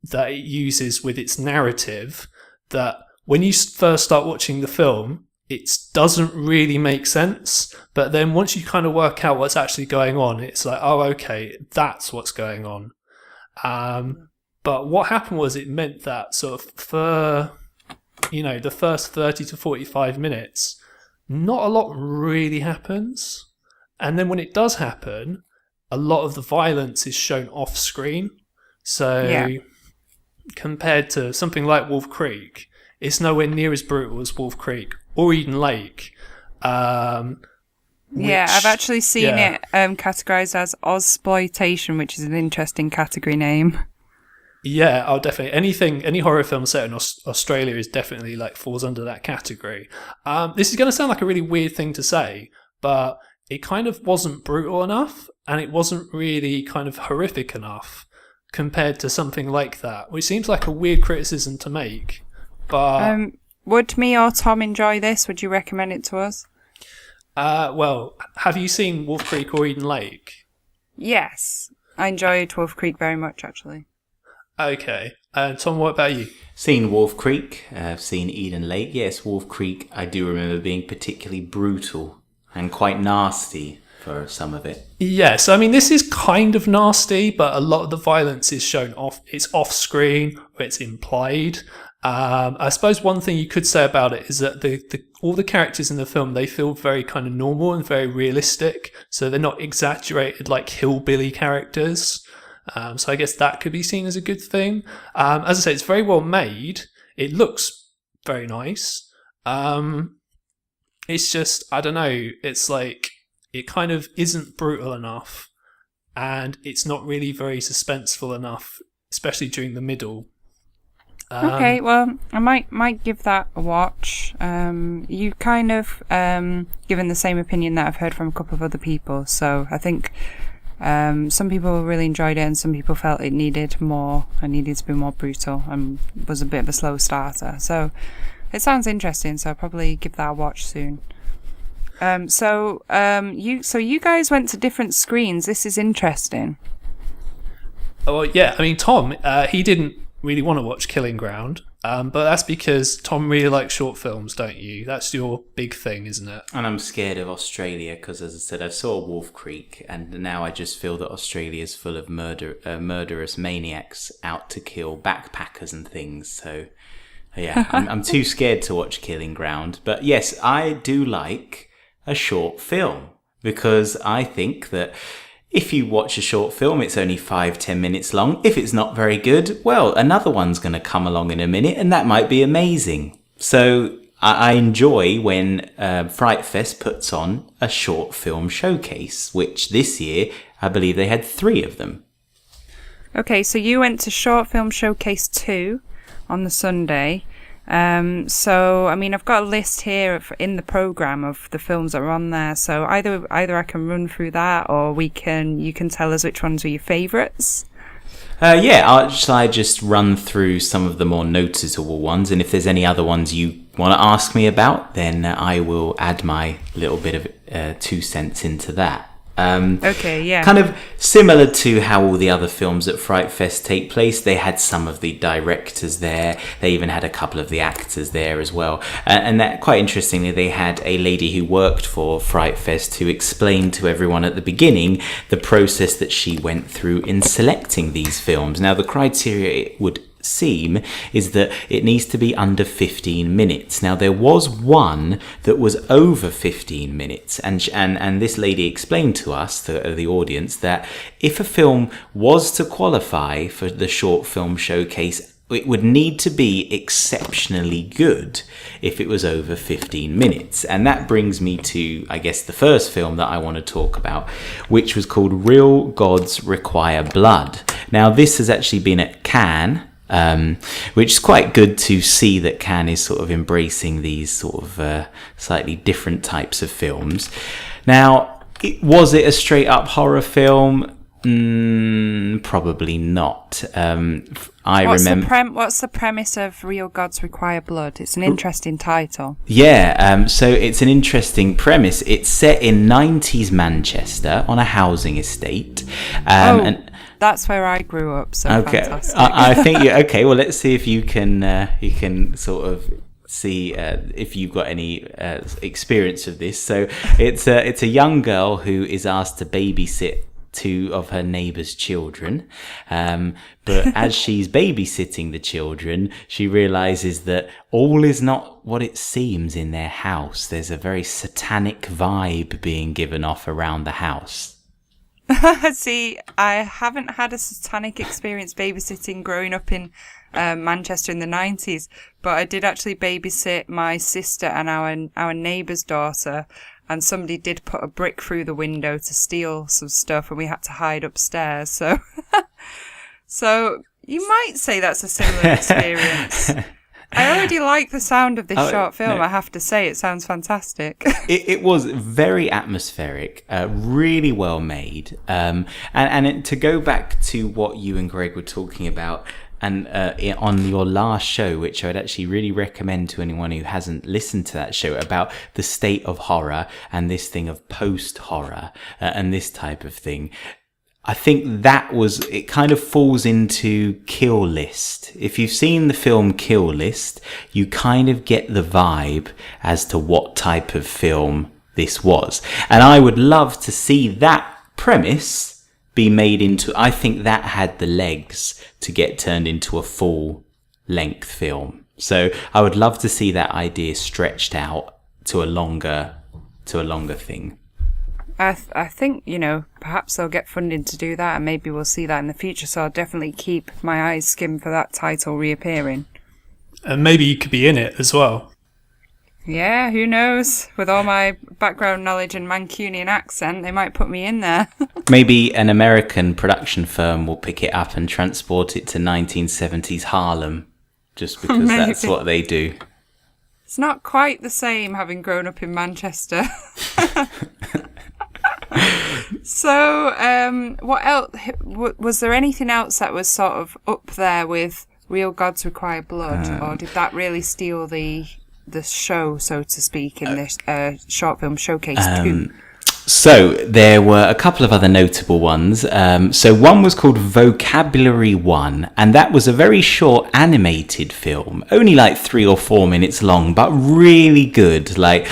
that it uses with its narrative that when you first start watching the film, it doesn't really make sense. But then once you kind of work out what's actually going on, it's like, oh, okay, that's what's going on. But what happened was it meant that sort of for, the first 30 to 45 minutes, not a lot really happens. And then when it does happen, a lot of the violence is shown off screen. So compared to something like Wolf Creek, it's nowhere near as brutal as Wolf Creek or Eden Lake. I've actually seen it categorized as Ozploitation, which is an interesting category name. Yeah, I'll definitely. Any horror film set in Australia is definitely falls under that category. This is going to sound like a really weird thing to say, but it kind of wasn't brutal enough, and it wasn't really kind of horrific enough compared to something like that, which seems like a weird criticism to make. But would me or Tom enjoy this? Would you recommend it to us? Well, have you seen Wolf Creek or Eden Lake? Yes, I enjoyed Wolf Creek very much, actually. Okay. Tom, what about you? Seen Wolf Creek. I've seen Eden Lake. Yes, Wolf Creek, I do remember being particularly brutal and quite nasty for some of it. Yeah, so I mean, this is kind of nasty, but a lot of the violence is shown off. It's off screen, or it's implied. I suppose one thing you could say about it is that all the characters in the film, they feel very kind of normal and very realistic. So they're not exaggerated like hillbilly characters. So I guess that could be seen as a good thing. As I say, it's very well made. It looks very nice. It's just, I don't know, it's like, it kind of isn't brutal enough, and it's not really very suspenseful enough, especially during the middle. Okay, well, I might give that a watch. You kind of given the same opinion that I've heard from a couple of other people, so I think some people really enjoyed it and some people felt it needed to be more brutal and was a bit of a slow starter. So it sounds interesting, so I'll probably give that a watch soon. So you guys went to different screens. This is interesting. Oh, well, yeah, I mean, Tom, he didn't really want to watch Killing Ground, but that's because Tom really likes short films, don't you? That's your big thing, isn't it? And I'm scared of Australia because, as I said, I saw Wolf Creek, and now I just feel that Australia is full of murderous maniacs out to kill backpackers and things. So, yeah, I'm too scared to watch Killing Ground. But yes, I do like a short film, because I think that if you watch a short film, it's only 5-10 minutes long. If it's not very good, well, another one's going to come along in a minute, and that might be amazing. So I enjoy when FrightFest puts on a short film showcase, which this year, I believe they had 3 of them. Okay, so you went to Short Film Showcase 2 on the Sunday. So, I mean, I've got a list here in the program of the films that are on there. So either I can run through that, or you can tell us which ones were your favourites. Shall I just run through some of the more noticeable ones, and if there's any other ones you want to ask me about, then I will add my little bit of 2 cents into that. Okay, yeah. Kind of similar to how all the other films at FrightFest take place. They had some of the directors there. They even had a couple of the actors there as well. And that, quite interestingly, they had a lady who worked for FrightFest who explained to everyone at the beginning the process that she went through in selecting these films. Now, the criteria it would seem is that it needs to be under 15 minutes. Now, there was one that was over 15 minutes, and this lady explained to us, the audience, that if a film was to qualify for the short film showcase, it would need to be exceptionally good if it was over 15 minutes. And that brings me to, I guess, the first film that I want to talk about, which was called Real Gods Require Blood. Now, this has actually been at Cannes, which is quite good to see that Cannes is sort of embracing these sort of slightly different types of films. Now, was it a straight up horror film? Probably not. What's the premise of Real Gods Require Blood? It's an interesting title. Yeah, so it's an interesting premise. It's set in 90s Manchester on a housing estate. And that's where I grew up. So okay, fantastic. I think okay. Well, let's see if you can sort of see if you've got any experience of this. So it's a young girl who is asked to babysit two of her neighbour's children, but as she's babysitting the children, she realises that all is not what it seems in their house. There's a very satanic vibe being given off around the house. See, I haven't had a satanic experience babysitting growing up in Manchester in the 90s, but I did actually babysit my sister and our neighbour's daughter, and somebody did put a brick through the window to steal some stuff, and we had to hide upstairs. So, so you might say that's a similar experience. I already like the sound of this short film. No. I have to say, it sounds fantastic. It was very atmospheric, really well made. And to go back to what you and Greg were talking about, and on your last show, which I would actually really recommend to anyone who hasn't listened to that show, about the state of horror and this thing of post-horror and this type of thing. I think it kind of falls into Kill List. If you've seen the film Kill List, you kind of get the vibe as to what type of film this was. And I would love to see that premise be made into, I think that had the legs to get turned into a full length film. So I would love to see that idea stretched out to a longer thing. I think, perhaps they'll get funding to do that, and maybe we'll see that in the future. So I'll definitely keep my eyes skimmed for that title reappearing. And maybe you could be in it as well. Yeah, who knows? With all my background knowledge and Mancunian accent, they might put me in there. Maybe an American production firm will pick it up and transport it to 1970s Harlem, just because that's what they do. It's not quite the same having grown up in Manchester. So, what else? Was there anything else that was sort of up there with Real Gods Require Blood, or did that really steal the show, so to speak, in this short film Showcase 2? So there were a couple of other notable ones. So one was called Vocabulary 1, and that was a very short animated film, only like 3 or 4 minutes long, but really good, like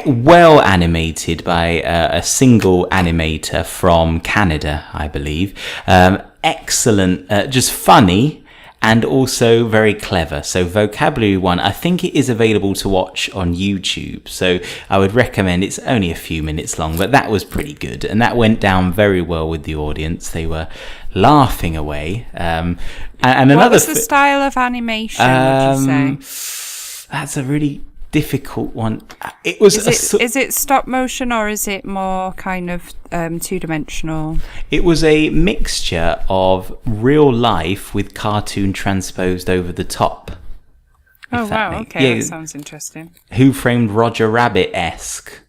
well animated by a single animator from Canada, I believe. Excellent, just funny, and also very clever. So Vocabulary 1, I think it is available to watch on YouTube. So I would recommend, it's only a few minutes long, but that was pretty good. And that went down very well with the audience. They were laughing away. And another what was the style of animation, would you say? That's a really difficult one. It was. Is it stop motion, or is it more kind of 2-dimensional? It was a mixture of real life with cartoon transposed over the top. Oh wow! Okay, that sounds interesting. Who Framed Roger Rabbit-esque.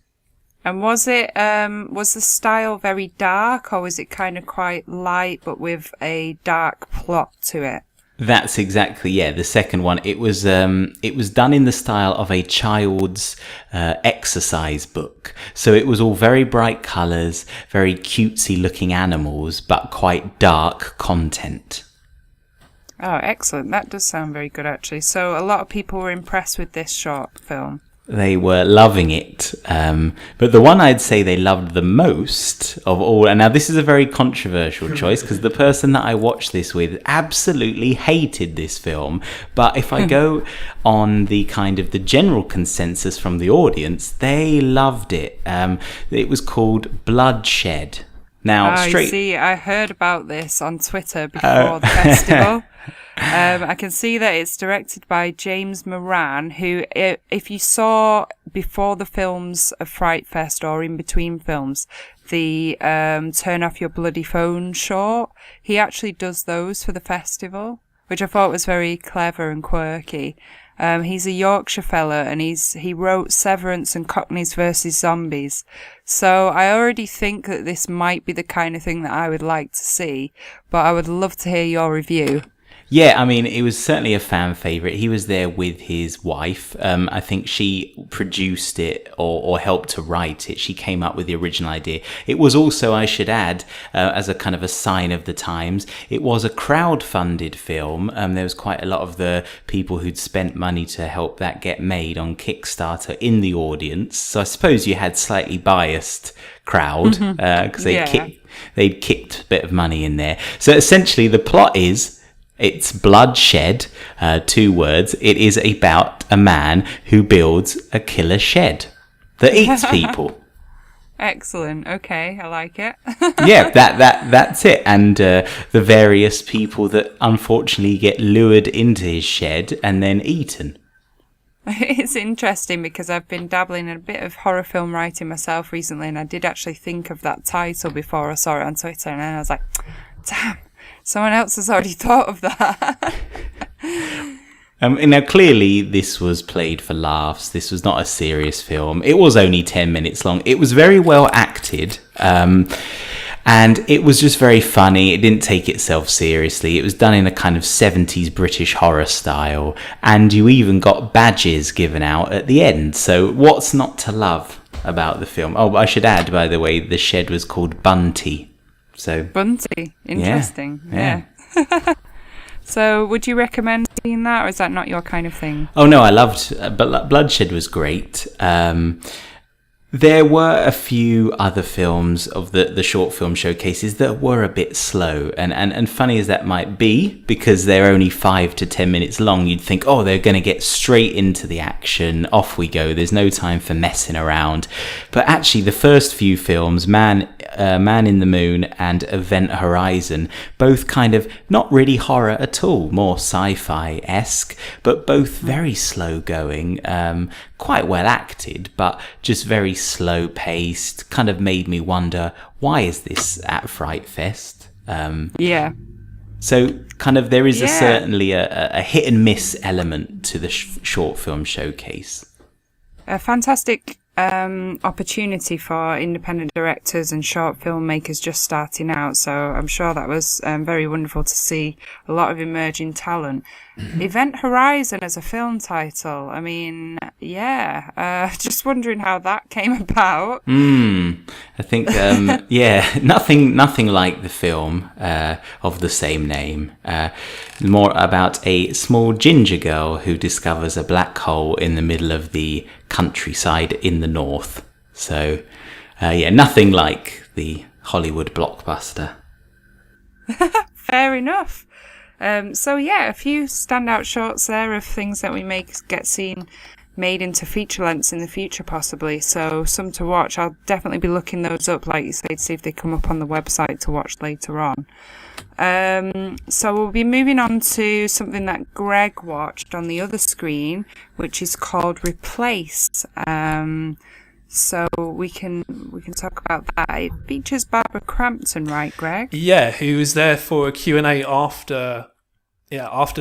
And was it was the style very dark, or was it kind of quite light but with a dark plot to it? That's exactly, the second one. It was done in the style of a child's exercise book. So it was all very bright colours, very cutesy looking animals, but quite dark content. Oh, excellent. That does sound very good, actually. So a lot of people were impressed with this short film. They were loving it. But the one I'd say they loved the most of all, and now this is a very controversial choice because the person that I watched this with absolutely hated this film. But if I go on the kind of the general consensus from the audience, they loved it. It was called Bloodshed. Now, I heard about this on Twitter before the festival. I can see that it's directed by James Moran, who, if you saw before the films of FrightFest or in between films, the Turn Off Your Bloody Phone short, he actually does those for the festival, which I thought was very clever and quirky. He's a Yorkshire fella, and he wrote Severance and Cockneys vs. Zombies. So I already think that this might be the kind of thing that I would like to see, but I would love to hear your review. Yeah, I mean, it was certainly a fan favourite. He was there with his wife. I think she produced it or helped to write it. She came up with the original idea. It was also, I should add, as a kind of a sign of the times, it was a crowd-funded film. There was quite a lot of the people who'd spent money to help that get made on Kickstarter in the audience. So I suppose you had slightly biased crowd because they'd kicked a bit of money in there. So essentially the plot is, it's bloodshed, 2 words. It is about a man who builds a killer shed that eats people. Excellent. Okay, I like it. Yeah, that's it. And the various people that unfortunately get lured into his shed and then eaten. It's interesting because I've been dabbling in a bit of horror film writing myself recently, and I did actually think of that title before I saw it on Twitter, and then I was like, damn. Someone else has already thought of that. Now, clearly, this was played for laughs. This was not a serious film. It was only 10 minutes long. It was very well acted. And it was just very funny. It didn't take itself seriously. It was done in a kind of 70s British horror style. And you even got badges given out at the end. So what's not to love about the film? Oh, I should add, by the way, the shed was called Bunty. So Bunty, interesting. Yeah. So would you recommend seeing that, or is that not your kind of thing? Oh no, I loved Bloodshed was great. There were a few other films of the short film showcases that were a bit slow, and funny as that might be, because they're only 5 to 10 minutes long, you'd think, oh, they're going to get straight into the action, off we go, there's no time for messing around. But actually the first few films, Man in the Moon and Event Horizon, both kind of not really horror at all, more sci-fi-esque, but both very slow going, quite well acted, but just very slow paced. Kind of made me wonder, why is this at FrightFest? So kind of there is certainly a hit and miss element to the short film showcase. A fantastic opportunity for independent directors and short filmmakers just starting out, so I'm sure that was very wonderful to see a lot of emerging talent. Event Horizon as a film title, I mean, just wondering how that came about. I think nothing like the film of the same name. More about a small ginger girl who discovers a black hole in the middle of the countryside in the north. So nothing like the Hollywood blockbuster. Fair enough. A few standout shorts there of things that we may get seen made into feature lengths in the future possibly, so some to watch. I'll definitely be looking those up, like you say, to see if they come up on the website to watch later on. So we'll be moving on to something that Greg watched on the other screen, which is called Replace. So we can talk about that. It features Barbara Crampton, right, Greg? Yeah, who was there for a Q&A after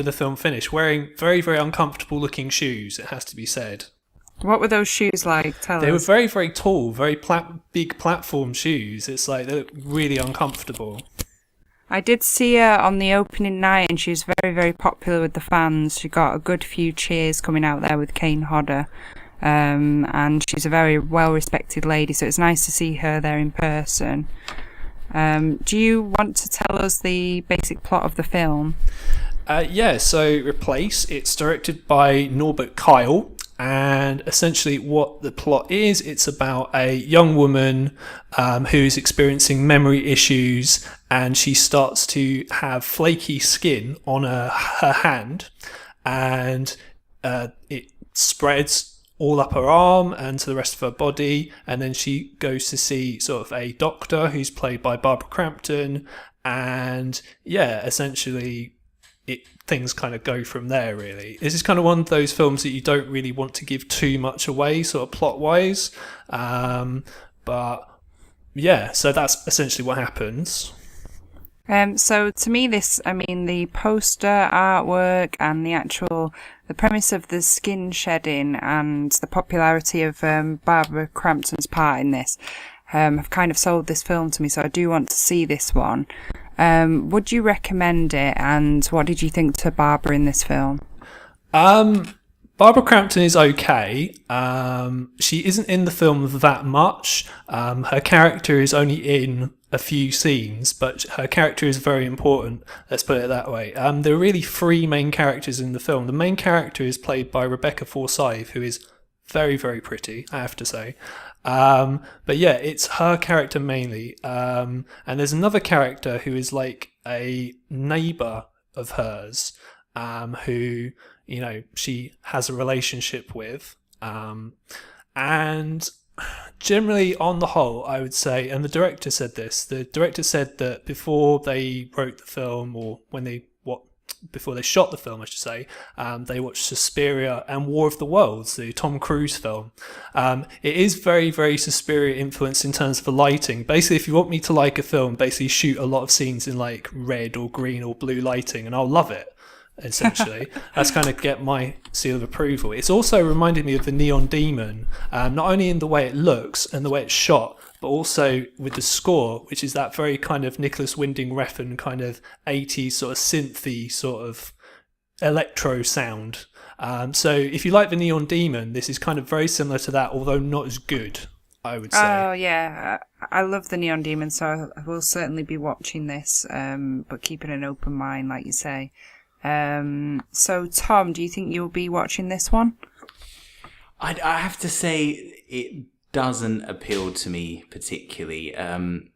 the film finished, wearing very, very uncomfortable looking shoes, it has to be said. What were those shoes like? Tell us. They were very, very tall, very big platform shoes. It's like they look really uncomfortable. I did see her on the opening night, and she was very, very popular with the fans. She got a good few cheers coming out there with Kane Hodder. And she's a very well-respected lady, so it's nice to see her there in person. Do you want to tell us the basic plot of the film? So Replace, it's directed by Norbert Kyle, and essentially what the plot is, it's about a young woman who's experiencing memory issues, and she starts to have flaky skin on her hand, and it spreads all up her arm and to the rest of her body, and then she goes to see sort of a doctor who's played by Barbara Crampton, and essentially things kind of go from there, really. This is kind of one of those films that you don't really want to give too much away, sort of plot-wise. So that's essentially what happens. So to me, the poster artwork and the premise of the skin shedding and the popularity of Barbara Crampton's part in this have kind of sold this film to me, so I do want to see this one. Would you recommend it? And what did you think to Barbara in this film? Barbara Crampton is okay. She isn't in the film that much. Her character is only in a few scenes, but her character is very important. Let's put it that way. There are really three main characters in the film. The main character is played by Rebecca Forsyth, who is very, very pretty, I have to say. But yeah, it's her character mainly. And there's another character who is like a neighbour of hers, who, you know, she has a relationship with. And generally, on the whole, I would say, and the director said this, the director said that before they wrote the film, or before they shot the film, I should say, they watched Suspiria and War of the Worlds, the Tom Cruise film. It is very, very Suspiria influenced in terms of the lighting. Basically, if you want me to like a film, basically shoot a lot of scenes in like red or green or blue lighting, and I'll love it. Essentially, that's kind of get my seal of approval. It's also reminded me of the Neon Demon, not only in the way it looks and the way it's shot, but also with the score, which is that very kind of Nicholas Winding Refn kind of 80s sort of synthy sort of electro sound. So if you like the Neon Demon, this is kind of very similar to that, although not as good, I would say. Oh yeah, I love the Neon Demon, so I will certainly be watching this, but keeping an open mind, like you say. So Tom, do you think you'll be watching this one? I have to say it doesn't appeal to me particularly. And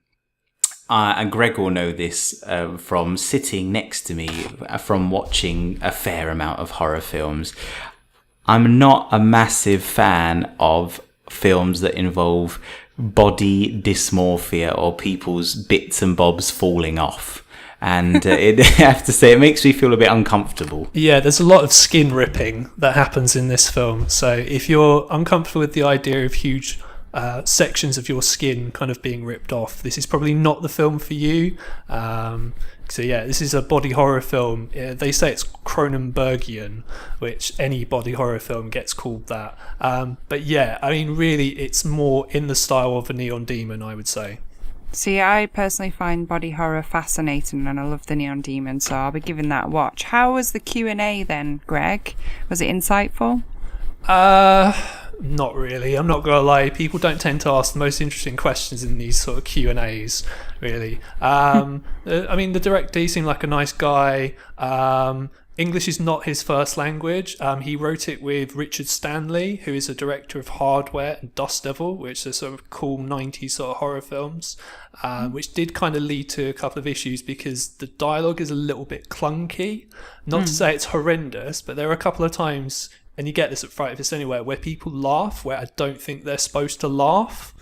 Greg will know this from sitting next to me, from watching a fair amount of horror films. I'm not a massive fan of films that involve body dysmorphia or people's bits and bobs falling off. And I have to say, it makes me feel a bit uncomfortable. Yeah, there's a lot of skin ripping that happens in this film. So if you're uncomfortable with the idea of huge sections of your skin kind of being ripped off, this is probably not the film for you. So yeah, this is a body horror film. They say it's Cronenbergian, which any body horror film gets called that. But yeah, I mean, really, it's more in the style of a Neon Demon, I would say. See, I personally find body horror fascinating, and I love the Neon Demon, so I'll be giving that a watch. How was the Q&A then, Greg? Was it insightful? Not really. I'm not going to lie. People don't tend to ask the most interesting questions in these sort of Q&As, really. I mean, the director seemed like a nice guy. English is not his first language. He wrote it with Richard Stanley, who is a director of Hardware and Dust Devil, which are sort of cool 90s sort of horror films, which did kind of lead to a couple of issues because the dialogue is a little bit clunky. Not to say it's horrendous, but there are a couple of times, and you get this at FrightFest anywhere, where people laugh where I don't think they're supposed to laugh.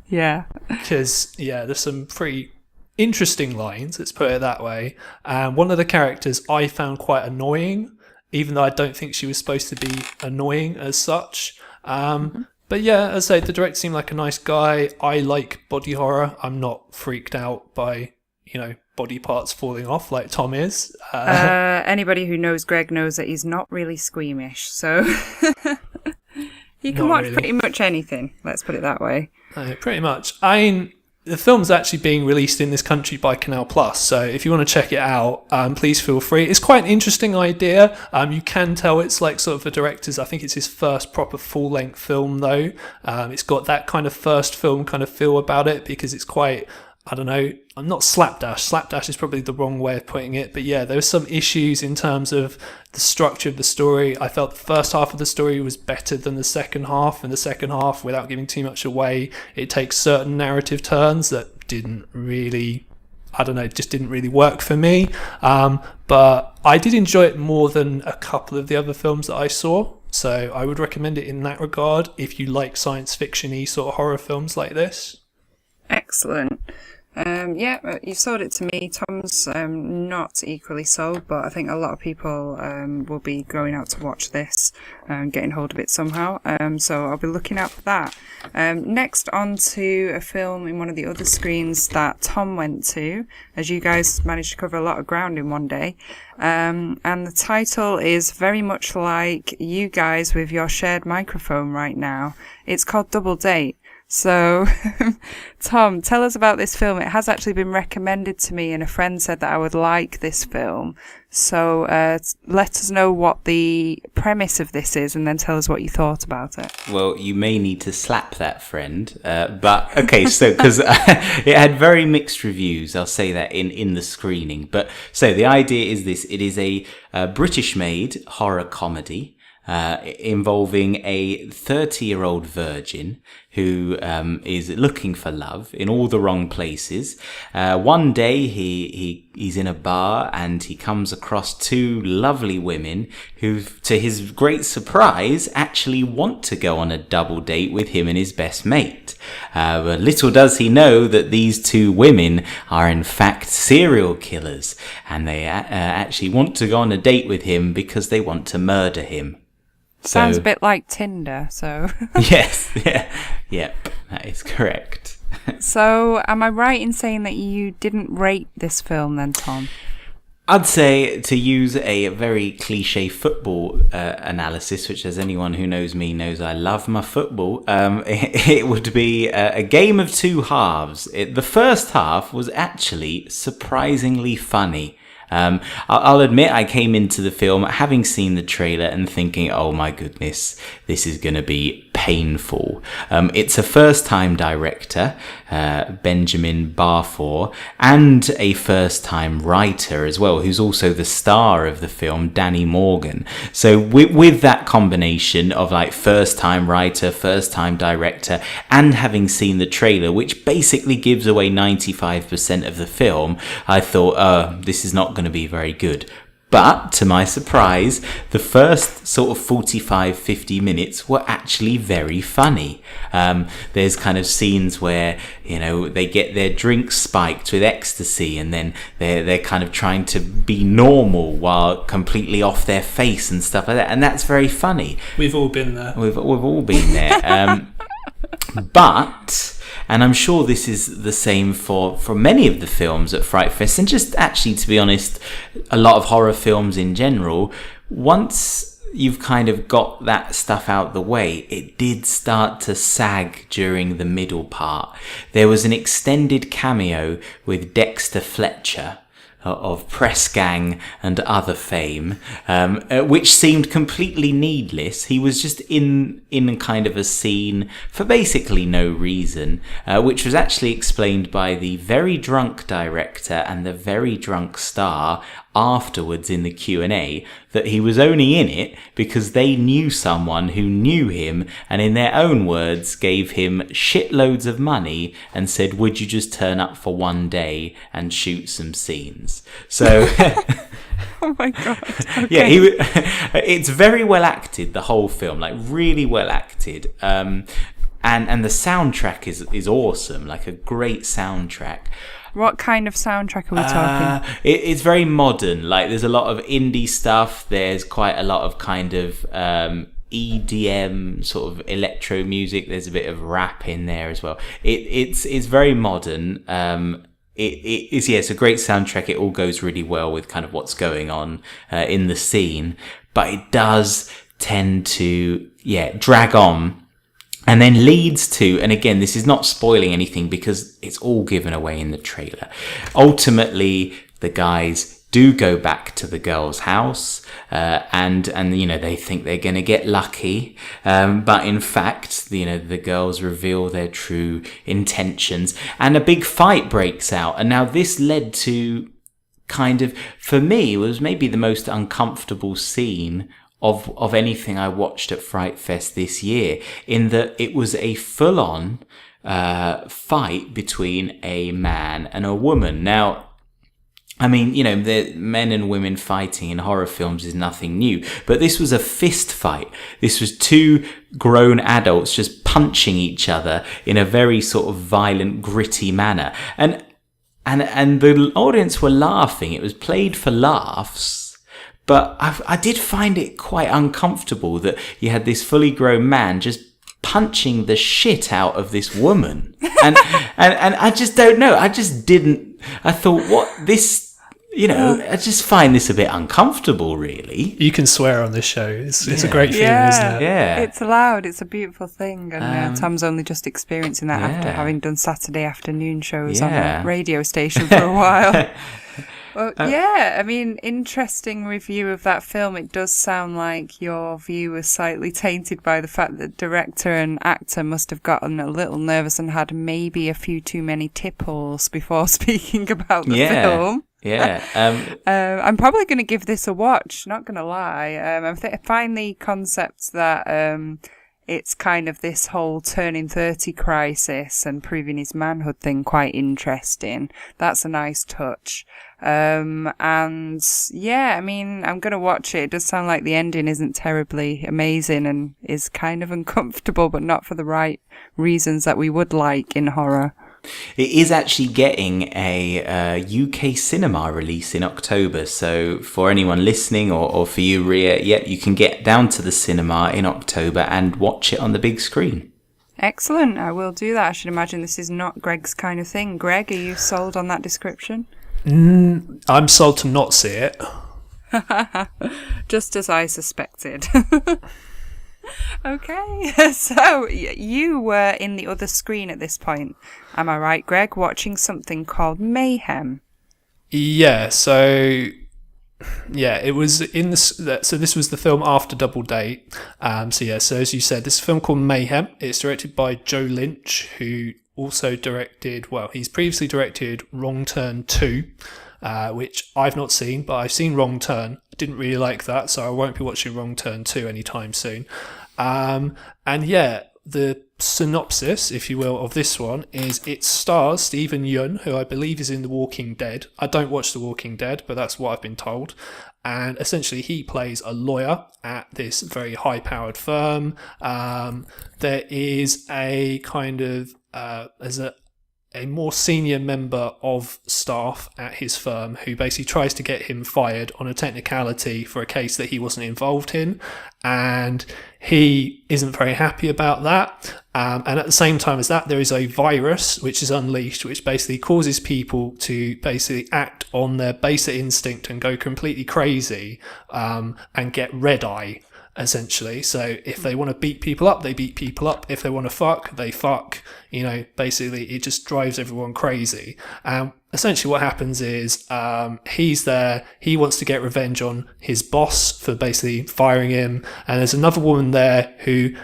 Yeah. Because, yeah, there's some pretty interesting lines, let's put it that way. And one of the characters I found quite annoying, even though I don't think she was supposed to be annoying as such. But yeah, as I say, the director seemed like a nice guy. I like body horror. I'm not freaked out by, you know, body parts falling off like Tom is. Anybody who knows Greg knows that he's not really squeamish, so you can watch pretty much anything, let's put it that way. Pretty much. I mean, the film's actually being released in this country by Canal Plus, so if you want to check it out, please feel free. It's quite an interesting idea. You can tell it's like sort of the director's, I think it's his first proper full-length film though. It's got that kind of first film kind of feel about it because it's quite, I don't know, I'm not slapdash. Slapdash is probably the wrong way of putting it. But yeah, there were some issues in terms of the structure of the story. I felt the first half of the story was better than the second half. And the second half, without giving too much away, it takes certain narrative turns that didn't really, I don't know, just didn't really work for me. But I did enjoy it more than a couple of the other films that I saw. So I would recommend it in that regard if you like science fiction-y sort of horror films like this. Excellent. Yeah, you sold it to me. Tom's not equally sold, but I think a lot of people will be going out to watch this and getting hold of it somehow. So I'll be looking out for that. Next on to a film in one of the other screens that Tom went to, as you guys managed to cover a lot of ground in one day. And the title is very much like you guys with your shared microphone right now. It's called Double Date. So, Tom, tell us about this film. It has actually been recommended to me, and a friend said that I would like this film. So, let us know what the premise of this is, and then tell us what you thought about it. Well, you may need to slap that friend. But, okay, so, because it had very mixed reviews, I'll say that in the screening. But, so, the idea is this. It is a British-made horror comedy. Involving a 30-year-old virgin who is looking for love in all the wrong places. One day he's in a bar and he comes across two lovely women who, to his great surprise, actually want to go on a double date with him and his best mate. But little does he know that these two women are in fact serial killers, and they actually want to go on a date with him because they want to murder him. Sounds a bit like Tinder, so... Yes, yep, that is correct. So, am I right in saying that you didn't rate this film then, Tom? I'd say, to use a very cliche football analysis, which as anyone who knows me knows I love my football, it would be a game of two halves. The first half was actually surprisingly funny. I'll admit I came into the film having seen the trailer and thinking, oh my goodness, this is going to be painful. It's a first-time director, Benjamin Barfor, and a first-time writer as well, who's also the star of the film, Danny Morgan. So with that combination of like first-time writer, first-time director, and having seen the trailer, which basically gives away 95% of the film, I thought, this is not going to be very good. But, to my surprise, the first sort of 45-50 minutes were actually very funny. There's kind of scenes where, you know, they get their drinks spiked with ecstasy and then they're kind of trying to be normal while completely off their face and stuff like that. And that's very funny. We've all been there. We've all been there. But... and I'm sure this is the same for many of the films at FrightFest, and just actually, to be honest, a lot of horror films in general. Once you've kind of got that stuff out the way, it did start to sag during the middle part. There was an extended cameo with Dexter Fletcher of Press Gang and other fame, which seemed completely needless. He was just in kind of a scene for basically no reason, which was actually explained by the very drunk director and the very drunk star afterwards in the Q&A, that he was only in it because they knew someone who knew him and, in their own words, gave him shitloads of money and said, would you just turn up for one day and shoot some scenes? So... Oh my god. Okay. Yeah, it's very well acted, the whole film, like really well acted. And the soundtrack is awesome, like a great soundtrack. What kind of soundtrack are we talking? It's very modern. Like, there's a lot of indie stuff. There's quite a lot of kind of EDM, sort of electro music. There's a bit of rap in there as well. It's very modern. It's a great soundtrack. It all goes really well with kind of what's going on in the scene. But it does tend to, drag on. And then leads to, and again, this is not spoiling anything because it's all given away in the trailer. Ultimately, the guys do go back to the girl's house, and you know, they think they're going to get lucky. But in fact, you know, the girls reveal their true intentions and a big fight breaks out. And now this led to kind of, for me, was maybe the most uncomfortable scene of anything I watched at FrightFest this year, in that it was a full-on fight between a man and a woman. Now, I mean, you know, the men and women fighting in horror films is nothing new, but this was a fist fight. This was two grown adults just punching each other in a very sort of violent, gritty manner. And the audience were laughing. It was played for laughs. But I did find it quite uncomfortable that you had this fully grown man just punching the shit out of this woman. And I just don't know. I just didn't. I thought, what? This I just find this a bit uncomfortable, really. You can swear on this show. It's a great feeling, isn't it? Yeah. It's allowed. It's a beautiful thing. And Tom's only just experiencing that after having done Saturday afternoon shows on a radio station for a while. Well, I mean, interesting review of that film. It does sound like your view was slightly tainted by the fact that director and actor must have gotten a little nervous and had maybe a few too many tipples before speaking about the film. Yeah. I'm probably going to give this a watch, not going to lie. I find the concept that it's kind of this whole turning 30 crisis and proving his manhood thing quite interesting. That's a nice touch. And yeah, I mean, I'm going to watch it. It does sound like the ending isn't terribly amazing and is kind of uncomfortable, but not for the right reasons that we would like in horror. It is actually getting a UK cinema release in October. So for anyone listening or for you, Ria, you can get down to the cinema in October and watch it on the big screen. Excellent. I will do that. I should imagine this is not Greg's kind of thing. Greg, are you sold on that description? I'm sold to not see it. Just as I suspected. Okay, so you were in the other screen at this point. Am I right, Greg? Watching something called Mayhem. Yeah, so... Yeah, it was in the... So this was the film after Double Date. So as you said, this is a film called Mayhem. It's directed by Joe Lynch, who also directed... Well, he's previously directed Wrong Turn 2, which I've not seen, but I've seen Wrong Turn. I didn't really like that, so I won't be watching Wrong Turn 2 anytime soon. And yeah, the synopsis, if you will, of this one is it stars Stephen Yeun, who I believe is in The Walking Dead. I don't watch The Walking Dead, but that's what I've been told. And essentially he plays a lawyer at this very high-powered firm. There is a kind of, there's a more senior member of staff at his firm who basically tries to get him fired on a technicality for a case that he wasn't involved in, and he isn't very happy about that. And at the same time as that, there is a virus which is unleashed, which basically causes people to basically act on their basic instinct and go completely crazy, and get red eye, essentially. So if they want to beat people up, they beat people up. If they want to fuck, they fuck. Basically it just drives everyone crazy. Essentially what happens is he's there, he wants to get revenge on his boss for basically firing him, and there's another woman there who,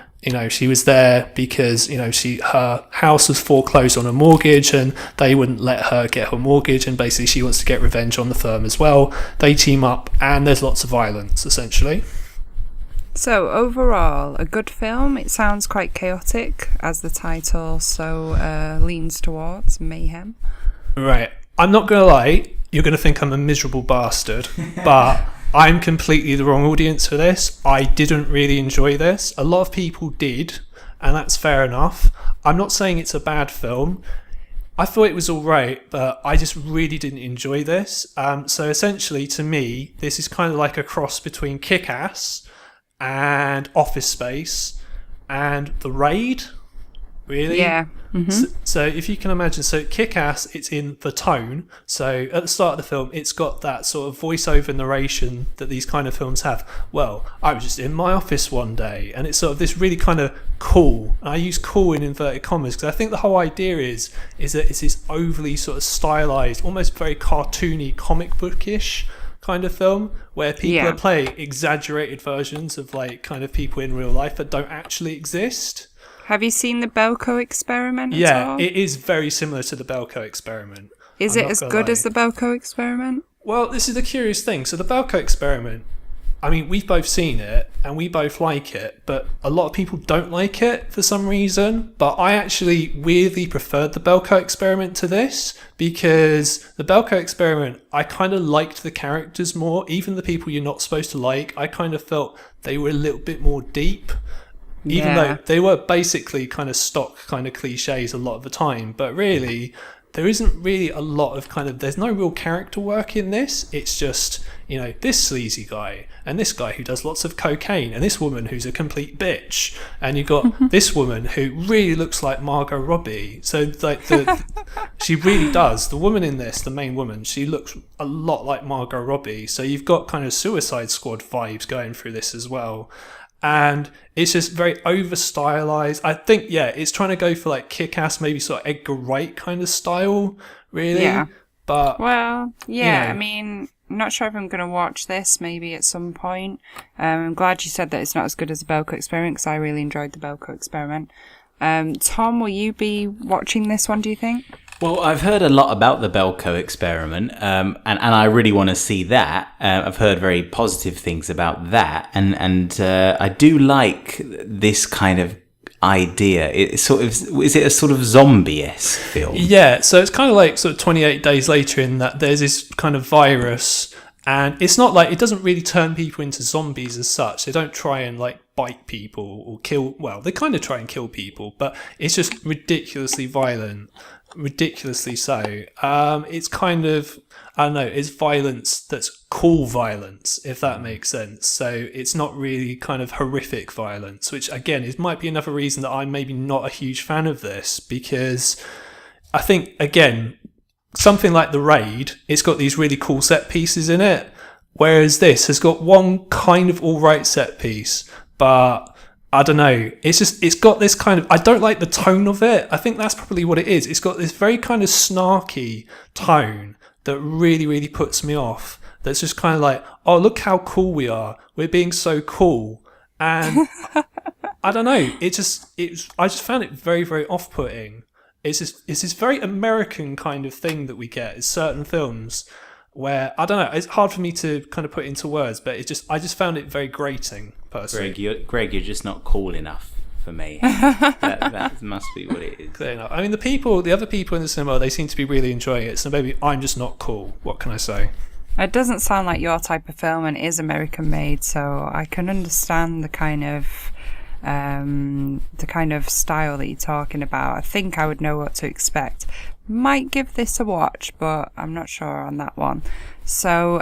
she was there because, her house was foreclosed on a mortgage and they wouldn't let her get her mortgage, and basically she wants to get revenge on the firm as well. They team up and there's lots of violence, essentially. So overall, a good film. It sounds quite chaotic, as the title so leans towards, Mayhem. Right. I'm not going to lie, you're going to think I'm a miserable bastard, but I'm completely the wrong audience for this. I didn't really enjoy this. A lot of people did, and that's fair enough. I'm not saying it's a bad film. I thought it was all right, but I just really didn't enjoy this. So essentially, to me, this is kind of like a cross between Kick-Ass and Office Space and The Raid, really. Yeah. Mm-hmm. So if you can imagine, so Kick-Ass, it's in the tone. So at the start of the film, it's got that sort of voiceover narration that these kind of films have. Well, I was just in my office one day, and it's sort of this really kind of cool. And I use cool in inverted commas because I think the whole idea is that it's this overly sort of stylized, almost very cartoony, comic bookish kind of film where people are playing exaggerated versions of like kind of people in real life that don't actually exist. Have you seen the Belko Experiment at all? Yeah, it is very similar to the Belko Experiment. Is it as good as the Belko Experiment? Well, this is the curious thing. So the Belko Experiment, I mean, we've both seen it and we both like it, but a lot of people don't like it for some reason. But I actually weirdly preferred the Belko Experiment to this, because the Belko Experiment, I kind of liked the characters more. Even the people you're not supposed to like, I kind of felt they were a little bit more deep. Even though they were basically kind of stock kind of cliches a lot of the time. But really, there isn't really a lot of there's no real character work in this. It's just, this sleazy guy and this guy who does lots of cocaine and this woman who's a complete bitch. And you've got this woman who really looks like Margot Robbie. So she really does. The woman in this, the main woman, she looks a lot like Margot Robbie. So you've got kind of Suicide Squad vibes going through this as well. And it's just very over stylized. I think, it's trying to go for like Kick-Ass, maybe sort of Edgar Wright kind of style, really. Yeah. But I mean, I'm not sure if I'm going to watch this maybe at some point. I'm glad you said that it's not as good as the Belko Experiment, because I really enjoyed the Belko Experiment. Tom, will you be watching this one, do you think? Well, I've heard a lot about the Belko Experiment, and I really want to see that. I've heard very positive things about that, and I do like this kind of idea. Is it a sort of zombie-esque film? Yeah, so it's kind of like sort of 28 days later, in that there's this kind of virus, and it's not like, it doesn't really turn people into zombies as such. They don't try and like bite people or kill. Well, they kind of try and kill people, but it's just ridiculously violent. Ridiculously so. It's kind of, I don't know, it's violence that's cool violence, if that makes sense. So it's not really kind of horrific violence, which again might be another reason that I'm maybe not a huge fan of this, because I think, again, something like The Raid, it's got these really cool set pieces in it, whereas this has got one kind of alright set piece, but I don't know. It's got this kind of, I don't like the tone of it. I think that's probably what it is. It's got this very kind of snarky tone that really, really puts me off. That's just kind of like, oh, look how cool we are. We're being so cool. And I don't know. I just found it very, very off-putting. It's this very American kind of thing that we get in certain films where, I don't know, it's hard for me to kind of put into words, but I just found it very grating, personally. Greg, you're just not cool enough for Mayhem. that must be what it is. Clear enough. I mean, the other people in the cinema, they seem to be really enjoying it, so maybe I'm just not cool. What can I say? It doesn't sound like your type of film, and it is American made, so I can understand the kind of style that you're talking about. I think I would know what to expect. Might give this a watch, but I'm not sure on that one. So,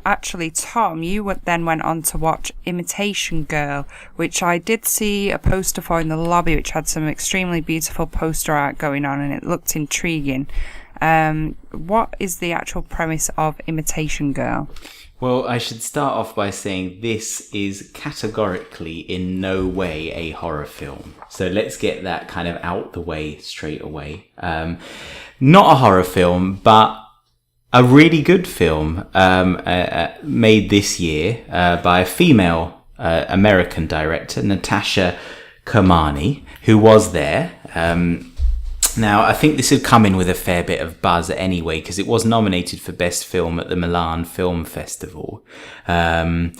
actually, Tom, you then went on to watch Imitation Girl, which I did see a poster for in the lobby, which had some extremely beautiful poster art going on, and it looked intriguing. What is the actual premise of Imitation Girl? Well, I should start off by saying this is categorically in no way a horror film. So let's get that kind of out the way straight away. Not a horror film, but a really good film made this year by a female American director, Natasha Kermani, who was there. Now, I think this had come in with a fair bit of buzz anyway, because it was nominated for Best Film at the Milan Film Festival. And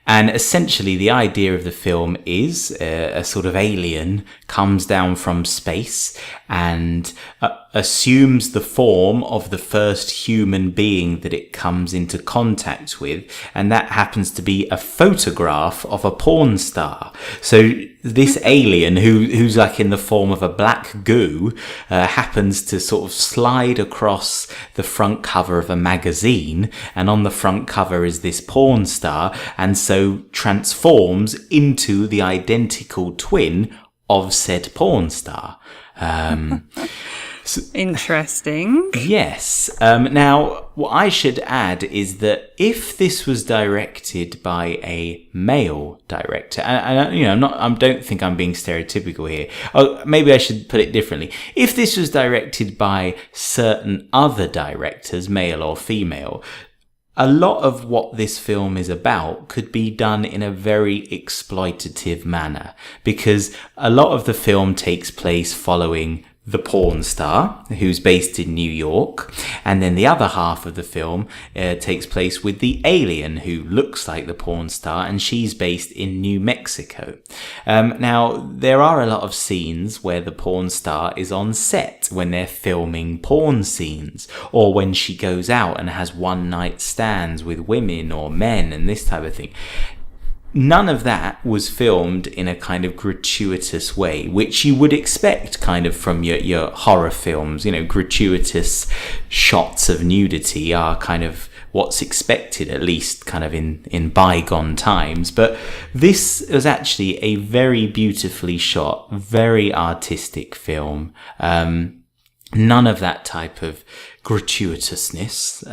essentially, the idea of the film is a sort of alien comes down from space and assumes the form of the first human being that it comes into contact with, and that happens to be a photograph of a porn star. So this alien, who's like in the form of a black goo, happens to sort of slide across the front cover of a magazine, and on the front cover is this porn star, and so transforms into the identical twin of said porn star. Interesting. Yes. Now, what I should add is that if this was directed by a male director, and I don't think I'm being stereotypical here. Oh, maybe I should put it differently. If this was directed by certain other directors, male or female, a lot of what this film is about could be done in a very exploitative manner, because a lot of the film takes place following the porn star, who's based in New York, and then the other half of the film takes place with the alien, who looks like the porn star, and she's based in New Mexico. Now, there are a lot of scenes where the porn star is on set when they're filming porn scenes, or when she goes out and has one-night stands with women or men and this type of thing. none of that was filmed in a kind of gratuitous way, which you would expect kind of from your horror films. You know, gratuitous shots of nudity are kind of what's expected, at least kind of in bygone times. But this was actually a very beautifully shot, very artistic film. None of that type of gratuitousness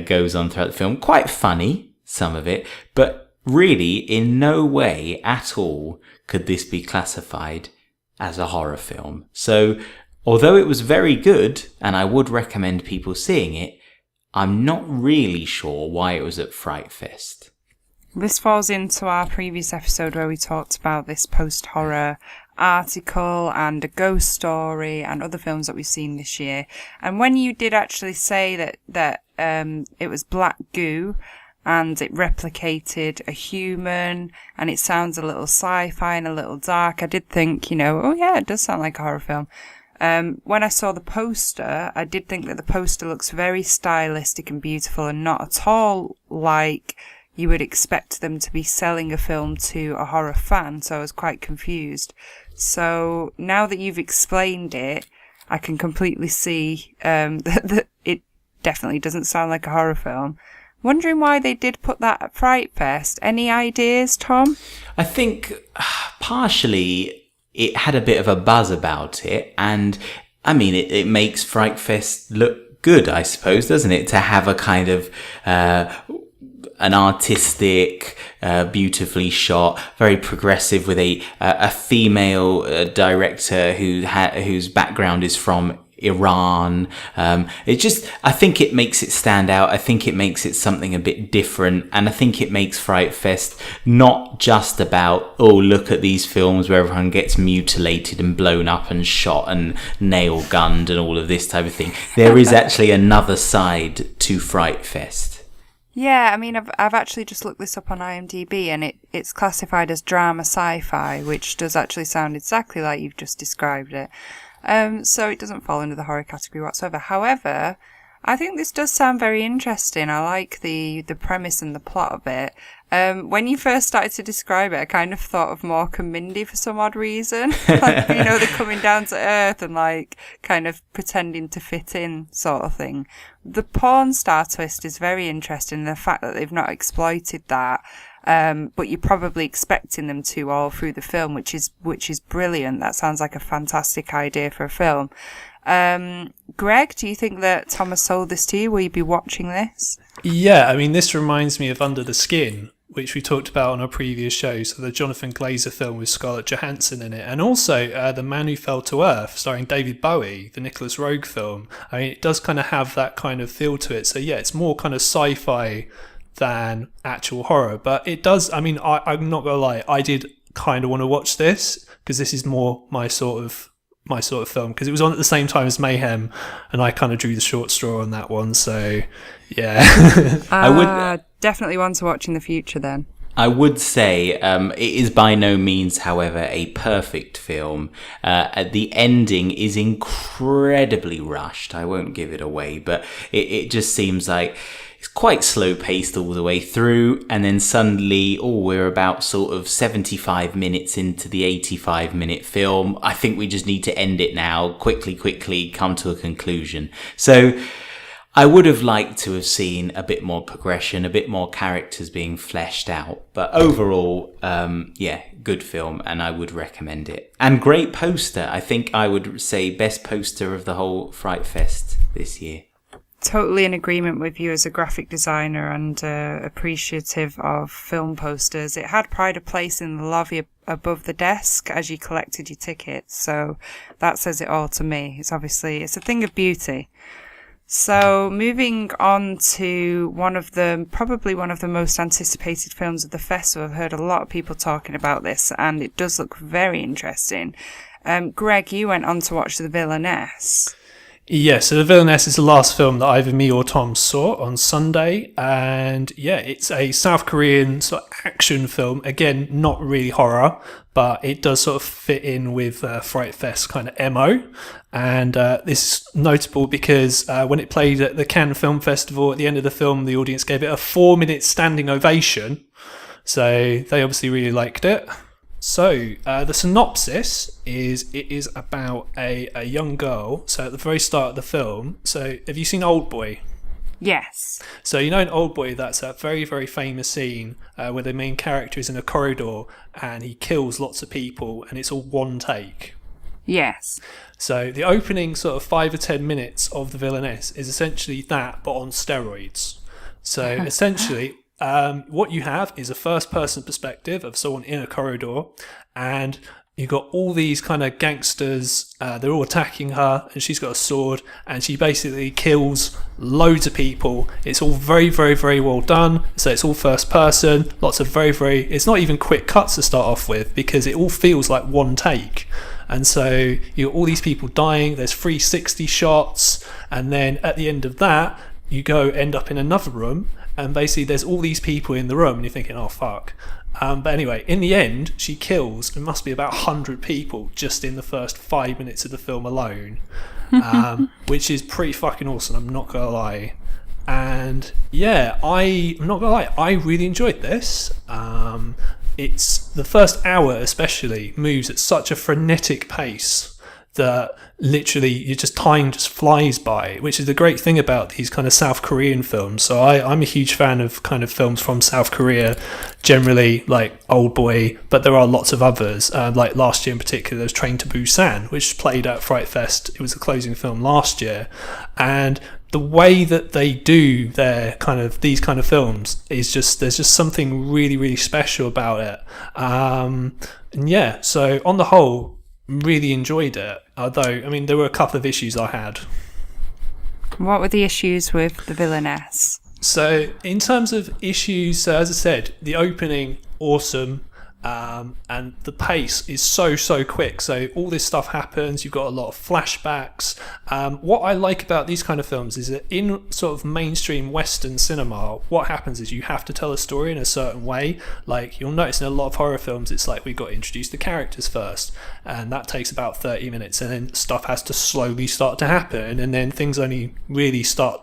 goes on throughout the film. Quite funny, some of it, but really, in no way at all could this be classified as a horror film. So, although it was very good, and I would recommend people seeing it, I'm not really sure why it was at FrightFest. This falls into our previous episode where we talked about this post-horror article and a ghost story and other films that we've seen this year. And when you did actually say that it was black goo, and it replicated a human, and it sounds a little sci-fi and a little dark, I did think, oh yeah, it does sound like a horror film. When I saw the poster, I did think that the poster looks very stylistic and beautiful and not at all like you would expect them to be selling a film to a horror fan, so I was quite confused. So now that you've explained it, I can completely see that it definitely doesn't sound like a horror film. Wondering why they did put that at FrightFest. Any ideas, Tom? I think partially it had a bit of a buzz about it, and I mean it makes FrightFest look good, I suppose, doesn't it? To have a kind of an artistic, beautifully shot, very progressive, with a female director whose background is from Iran. I think it makes it stand out. I think it makes it something a bit different, and I think it makes FrightFest not just about, oh, look at these films where everyone gets mutilated and blown up and shot and nail gunned and all of this type of thing. There is actually another side to FrightFest. Yeah, I mean, I've actually just looked this up on IMDb, and it's classified as drama sci-fi, which does actually sound exactly like you've just described it. So it doesn't fall under the horror category whatsoever. However, I think this does sound very interesting. I like the premise and the plot of it. When you first started to describe it, I kind of thought of Mork and Mindy for some odd reason. Like, they're coming down to earth and like kind of pretending to fit in sort of thing. The porn star twist is very interesting. The fact that they've not exploited that. But you're probably expecting them to all through the film, which is brilliant. That sounds like a fantastic idea for a film. Greg, do you think that Thomas sold this to you? Will you be watching this? Yeah, I mean, this reminds me of Under the Skin, which we talked about on our previous show. So the Jonathan Glazer film with Scarlett Johansson in it. And also The Man Who Fell to Earth, starring David Bowie, the Nicholas Roeg film. I mean, it does kind of have that kind of feel to it. So yeah, it's more kind of sci-fi than actual horror, but it does. I mean, I'm not gonna lie, I did kind of want to watch this because this is more my sort of film, because it was on at the same time as Mayhem, and I kind of drew the short straw on that one. So yeah, I would definitely want to watch in the future then. I would say it is by no means, however, a perfect film. The ending is incredibly rushed. I won't give it away, but it just seems like it's quite slow paced all the way through, and then suddenly, we're about sort of 75 minutes into the 85-minute film. I think we just need to end it now, quickly, come to a conclusion. So I would have liked to have seen a bit more progression, a bit more characters being fleshed out. But overall, good film, and I would recommend it. And great poster. I think I would say best poster of the whole FrightFest this year. Totally in agreement with you as a graphic designer and appreciative of film posters. It had pride of place in the lobby above the desk as you collected your tickets. So that says it all to me. It's a thing of beauty. So moving on to probably one of the most anticipated films of the festival. I've heard a lot of people talking about this, and it does look very interesting. Greg, you went on to watch The Villainess. Yeah, so The Villainess is the last film that either me or Tom saw on Sunday, and yeah, it's a South Korean sort of action film. Again, not really horror, but it does sort of fit in with FrightFest kind of MO. And this is notable because when it played at the Cannes Film Festival, at the end of the film, the audience gave it a 4-minute standing ovation. So they obviously really liked it. So the synopsis is it is about a young girl. So at the very start of the film, so have you seen Old Boy? Yes. So you know in Old Boy, that's a very, very famous scene where the main character is in a corridor and he kills lots of people and it's all one take. Yes. So the opening sort of 5 or 10 minutes of the Villainess is essentially that, but on steroids. So essentially, what you have is a first-person perspective of someone in a corridor, and you've got all these kind of gangsters, they're all attacking her, and she's got a sword, and she basically kills loads of people. It's all very, very, very well done. So it's all first person, lots of very, very... It's not even quick cuts to start off with, because it all feels like one take. And so you got all these people dying, there's 360 shots, and then at the end of that, you end up in another room, and basically there's all these people in the room, and you're thinking, oh, fuck. But anyway, in the end, she kills, it must be about 100 people just in the first 5 minutes of the film alone, which is pretty fucking awesome, I'm not going to lie. And yeah, I'm not going to lie, I really enjoyed this. It's the first hour especially moves at such a frenetic pace that literally time just flies by, which is the great thing about these kind of South Korean films. So I'm a huge fan of kind of films from South Korea, generally like Old Boy, but there are lots of others. Like last year in particular, there was Train to Busan, which played at FrightFest. It was the closing film last year, and the way that they do these kind of films is there's just something really, really special about it. And yeah, so on the whole, really enjoyed it. Although, I mean, there were a couple of issues I had. What were the issues with the Villainess? So in terms of issues, as I said, the opening, awesome. And the pace is so quick, so all this stuff happens, you've got a lot of flashbacks. What I like about these kind of films is that in sort of mainstream Western cinema, what happens is you have to tell a story in a certain way. Like you'll notice in a lot of horror films, it's like we've got to introduce the characters first, and that takes about 30 minutes, and then stuff has to slowly start to happen, and then things only really start,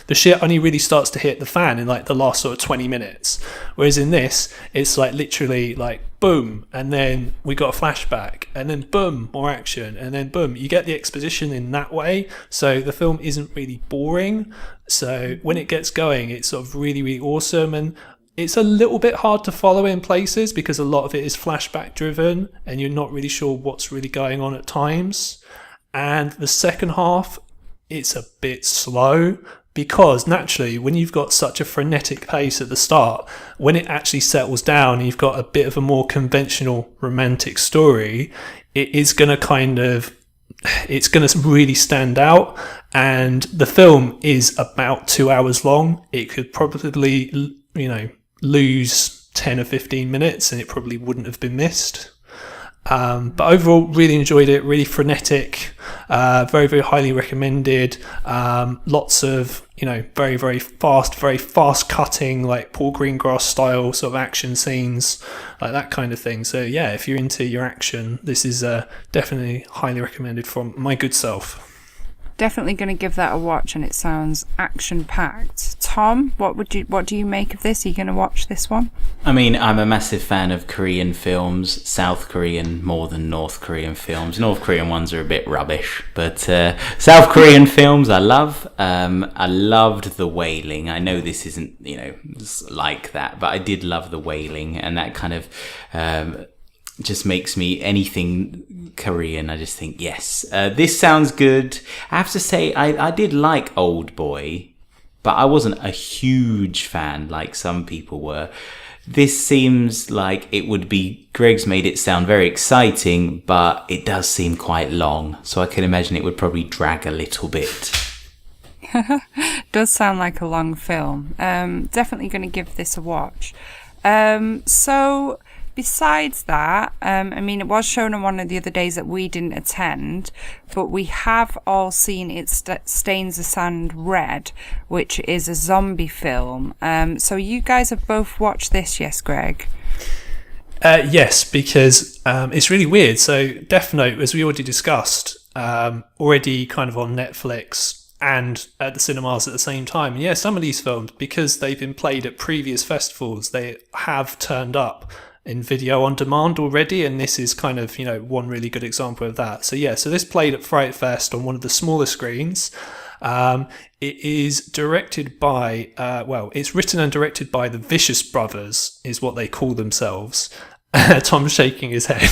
the shit only really starts to hit the fan in like the last sort of 20 minutes. Whereas in this, it's like literally like boom, and then we got a flashback, and then boom, more action, and then boom. You get the exposition in that way, so the film isn't really boring. So when it gets going, it's sort of really, really awesome, and it's a little bit hard to follow in places because a lot of it is flashback driven, and you're not really sure what's really going on at times. And the second half, it's a bit slow, because naturally when you've got such a frenetic pace at the start, when it actually settles down and you've got a bit of a more conventional romantic story, it's going to really stand out. And the film is about 2 hours long. It could probably lose 10 or 15 minutes and it probably wouldn't have been missed. But overall, really enjoyed it. Really frenetic, very, very highly recommended. Lots of very, very fast cutting, like Paul Greengrass style sort of action scenes, like that kind of thing. So yeah, if you're into your action, this is definitely highly recommended from my good self. Definitely going to give that a watch, and it sounds action-packed. Tom, what do you make of this? Are you going to watch this one? I mean, I'm a massive fan of Korean films, South Korean more than North Korean films. North Korean ones are a bit rubbish, but South Korean films I love. I loved The Wailing. I know this isn't, like that, but I did love The Wailing, and that kind of just makes me anything Korean. I just think, yes, this sounds good. I have to say, I did like Old Boy, but I wasn't a huge fan like some people were. This seems like it would be, Greg's made it sound very exciting, but it does seem quite long. So I can imagine it would probably drag a little bit. Does sound like a long film. Definitely going to give this a watch. So besides that, it was shown on one of the other days that we didn't attend, but we have all seen It Stains the Sand Red, which is a zombie film. So you guys have both watched this, yes, Greg? Yes, because it's really weird. So Death Note, as we already discussed, already kind of on Netflix, and at the cinemas at the same time. And yeah, some of these films, because they've been played at previous festivals, they have turned up in video on demand already, and this is kind of, one really good example of that. So yeah, so this played at FrightFest on one of the smaller screens. It is directed by, it's written and directed by the Vicious Brothers, is what they call themselves. Tom's shaking his head.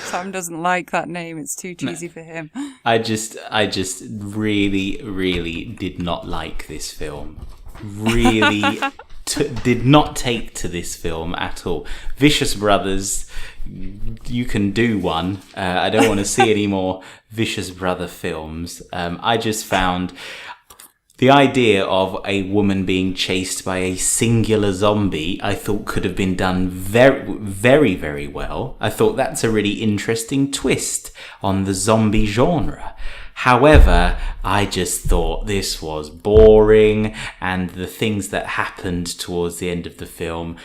Tom doesn't like that name. It's too cheesy for him. I just really, really did not like this film. Really did not take to this film at all. Vicious Brothers, you can do one. I don't want to see any more Vicious Brother films. I just found the idea of a woman being chased by a singular zombie, I thought could have been done very, very, very well. I thought that's a really interesting twist on the zombie genre. However, I just thought this was boring, and the things that happened towards the end of the film,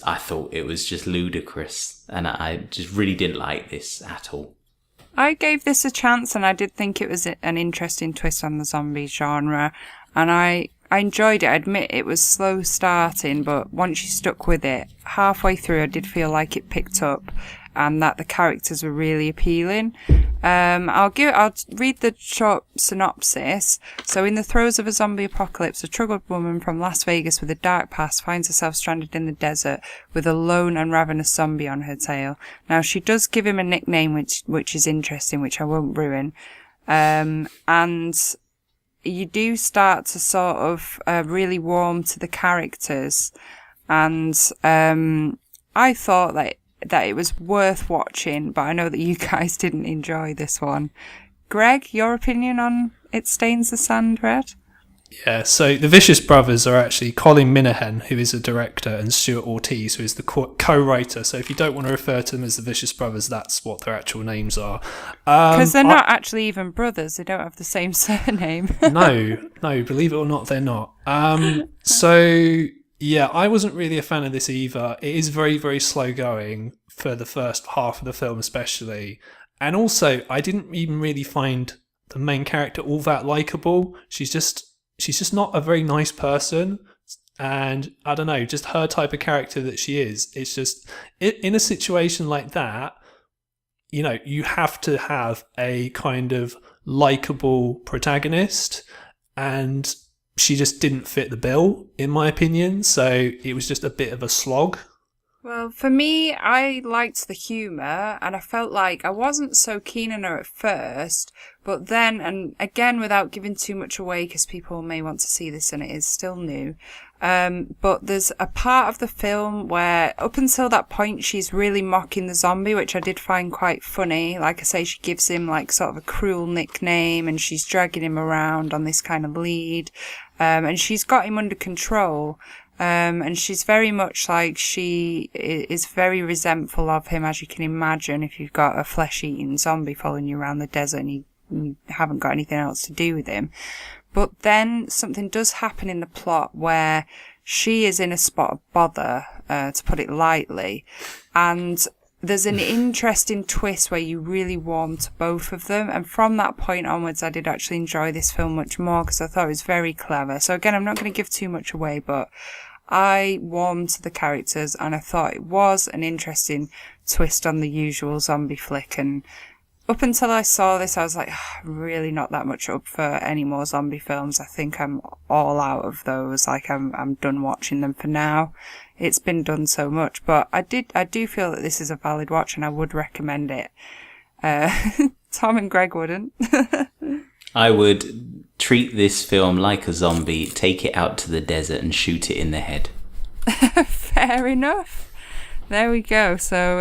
I thought it was just ludicrous, and I just really didn't like this at all. I gave this a chance, and I did think it was an interesting twist on the zombie genre, and I enjoyed it. I admit it was slow starting, but once you stuck with it, halfway through I did feel like it picked up, and that the characters were really appealing. I'll read the short synopsis. So, in the throes of a zombie apocalypse, a troubled woman from Las Vegas with a dark past finds herself stranded in the desert with a lone and ravenous zombie on her tail. Now, she does give him a nickname, which is interesting, which I won't ruin. And you do start to sort of really warm to the characters, and I thought that it was worth watching, but I know that you guys didn't enjoy this one. Greg, your opinion on It Stains the Sand Red? Yeah, so the Vicious Brothers are actually Colin Minahan, who is a director, and Stuart Ortiz, who is the co-writer. So if you don't want to refer to them as the Vicious Brothers, that's what their actual names are. Because they're not actually even brothers. They don't have the same surname. No, believe it or not, they're not. So... yeah, I wasn't really a fan of this either. It is very, very slow going for the first half of the film especially. And also, I didn't even really find the main character all that likeable. She's just not a very nice person. And I don't know, just her type of character that she is. It's just, in a situation like that, you have to have a kind of likeable protagonist, and she just didn't fit the bill, in my opinion, so it was just a bit of a slog. Well, for me, I liked the humour, and I felt like I wasn't so keen on her at first, but then, and again, without giving too much away, because people may want to see this and it is still new, but there's a part of the film where, up until that point, she's really mocking the zombie, which I did find quite funny. Like I say, she gives him like sort of a cruel nickname, and she's dragging him around on this kind of lead, and she's got him under control. And she's very much like, she is very resentful of him, as you can imagine, if you've got a flesh-eating zombie following you around the desert and you haven't got anything else to do with him. But then something does happen in the plot where she is in a spot of bother, to put it lightly, and there's an interesting twist where you really warm to both of them, and from that point onwards I did actually enjoy this film much more because I thought it was very clever. So again, I'm not going to give too much away, but I warmed to the characters and I thought it was an interesting twist on the usual zombie flick. And up until I saw this, I was like, really not that much up for any more zombie films. I think I'm all out of those. Like, I'm done watching them for now. It's been done so much, but I do feel that this is a valid watch and I would recommend it. Tom and Greg wouldn't. I would treat this film like a zombie, take it out to the desert and shoot it in the head. Fair enough. There we go. So,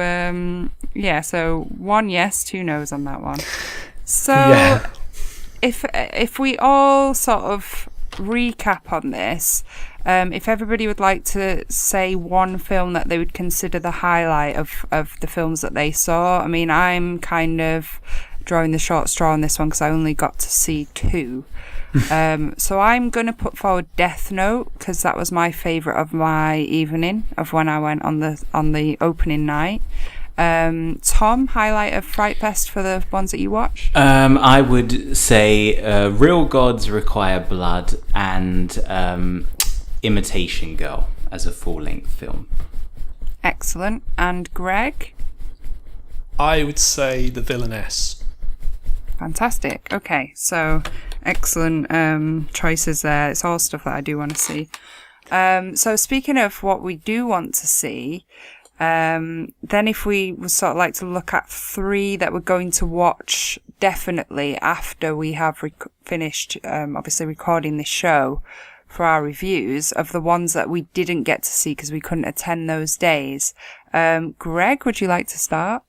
so 1 yes, 2 no's on that one. So, yeah. If we all sort of recap on this, if everybody would like to say one film that they would consider the highlight of the films that they saw. I mean, I'm kind of drawing the short straw on this one because I only got to see 2. So I'm going to put forward Death Note because that was my favourite of my evening of when I went on the opening night. Tom, highlight of FrightFest for the ones that you watch? I would say Real Gods Require Blood and Imitation Girl as a full-length film. Excellent. And Greg? I would say The Villainess. Fantastic. Okay, so excellent choices there. It's all stuff that I do want to see. So speaking of what we do want to see, then if we would sort of like to look at 3 that we're going to watch definitely after we have finished obviously recording this show for our reviews of the ones that we didn't get to see because we couldn't attend those days. Greg, would you like to start?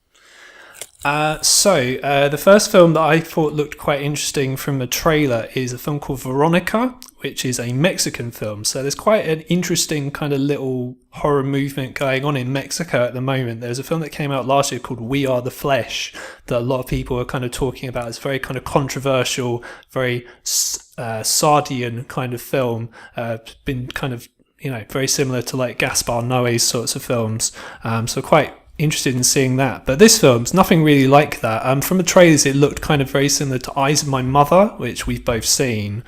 The first film that I thought looked quite interesting from the trailer is a film called Veronica, which is a Mexican film. So there's quite an interesting kind of little horror movement going on in Mexico at the moment. There's a film that came out last year called We Are the Flesh that a lot of people are kind of talking about. It's very kind of controversial, very Sardian kind of film. Been kind of, very similar to like Gaspar Noé's sorts of films. So quite interested in seeing that, but this film's nothing really like that. From the trailers it looked kind of very similar to Eyes of My Mother, which we've both seen,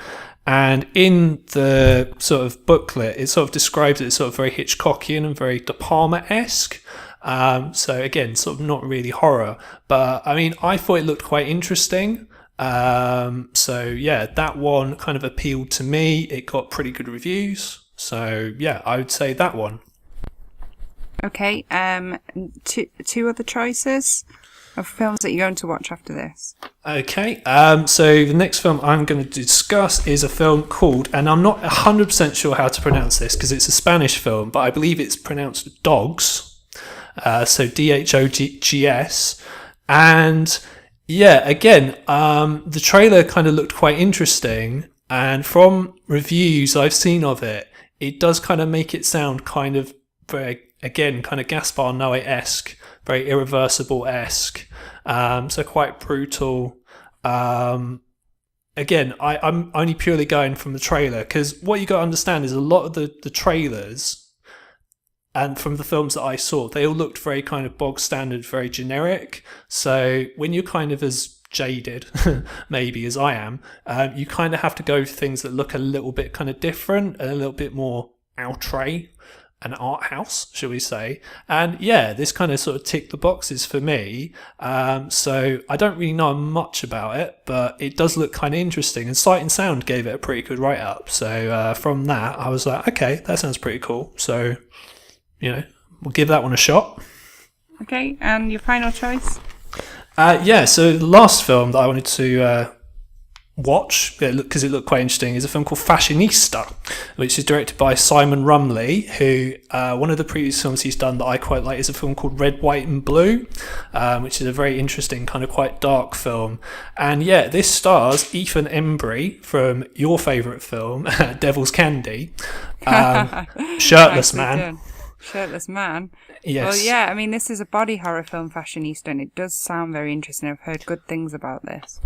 and in the sort of booklet it sort of describes it as sort of very Hitchcockian and very De Palma-esque. So again, sort of not really horror, but I mean I thought it looked quite interesting. So yeah, that one kind of appealed to me. It got pretty good reviews, so yeah, I would say that one. Okay, two other choices of films that you're going to watch after this. Okay, so the next film I'm going to discuss is a film called, and I'm not 100% sure how to pronounce this because it's a Spanish film, but I believe it's pronounced Dogs, so Dhogs, and yeah, again, the trailer kind of looked quite interesting, and from reviews I've seen of it, it does kind of make it sound kind of very, again, kind of Gaspar Noé-esque, very Irreversible-esque, so quite brutal. Again, I'm only purely going from the trailer, because what you got to understand is a lot of the trailers, and from the films that I saw, they all looked very kind of bog standard, very generic. So when you're kind of as jaded, maybe as I am, you kind of have to go for things that look a little bit kind of different, and a little bit more outre, an art house, shall we say. And yeah, this kind of sort of ticked the boxes for me. So I don't really know much about it, but it does look kind of interesting. And Sight and Sound gave it a pretty good write-up. So from that, I was like, okay, that sounds pretty cool. So, we'll give that one a shot. Okay, and your final choice? So the last film that I wanted to watch, because it looked quite interesting, is a film called Fashionista, which is directed by Simon Rumley, who one of the previous films he's done that I quite like is a film called Red, White and Blue, which is a very interesting kind of quite dark film. And yeah, this stars Ethan Embry from your favourite film, Devil's Candy, shirtless man. Shirtless man. Yes. Well, yeah, I mean, this is a body horror film, Fashionista, and it does sound very interesting. I've heard good things about this.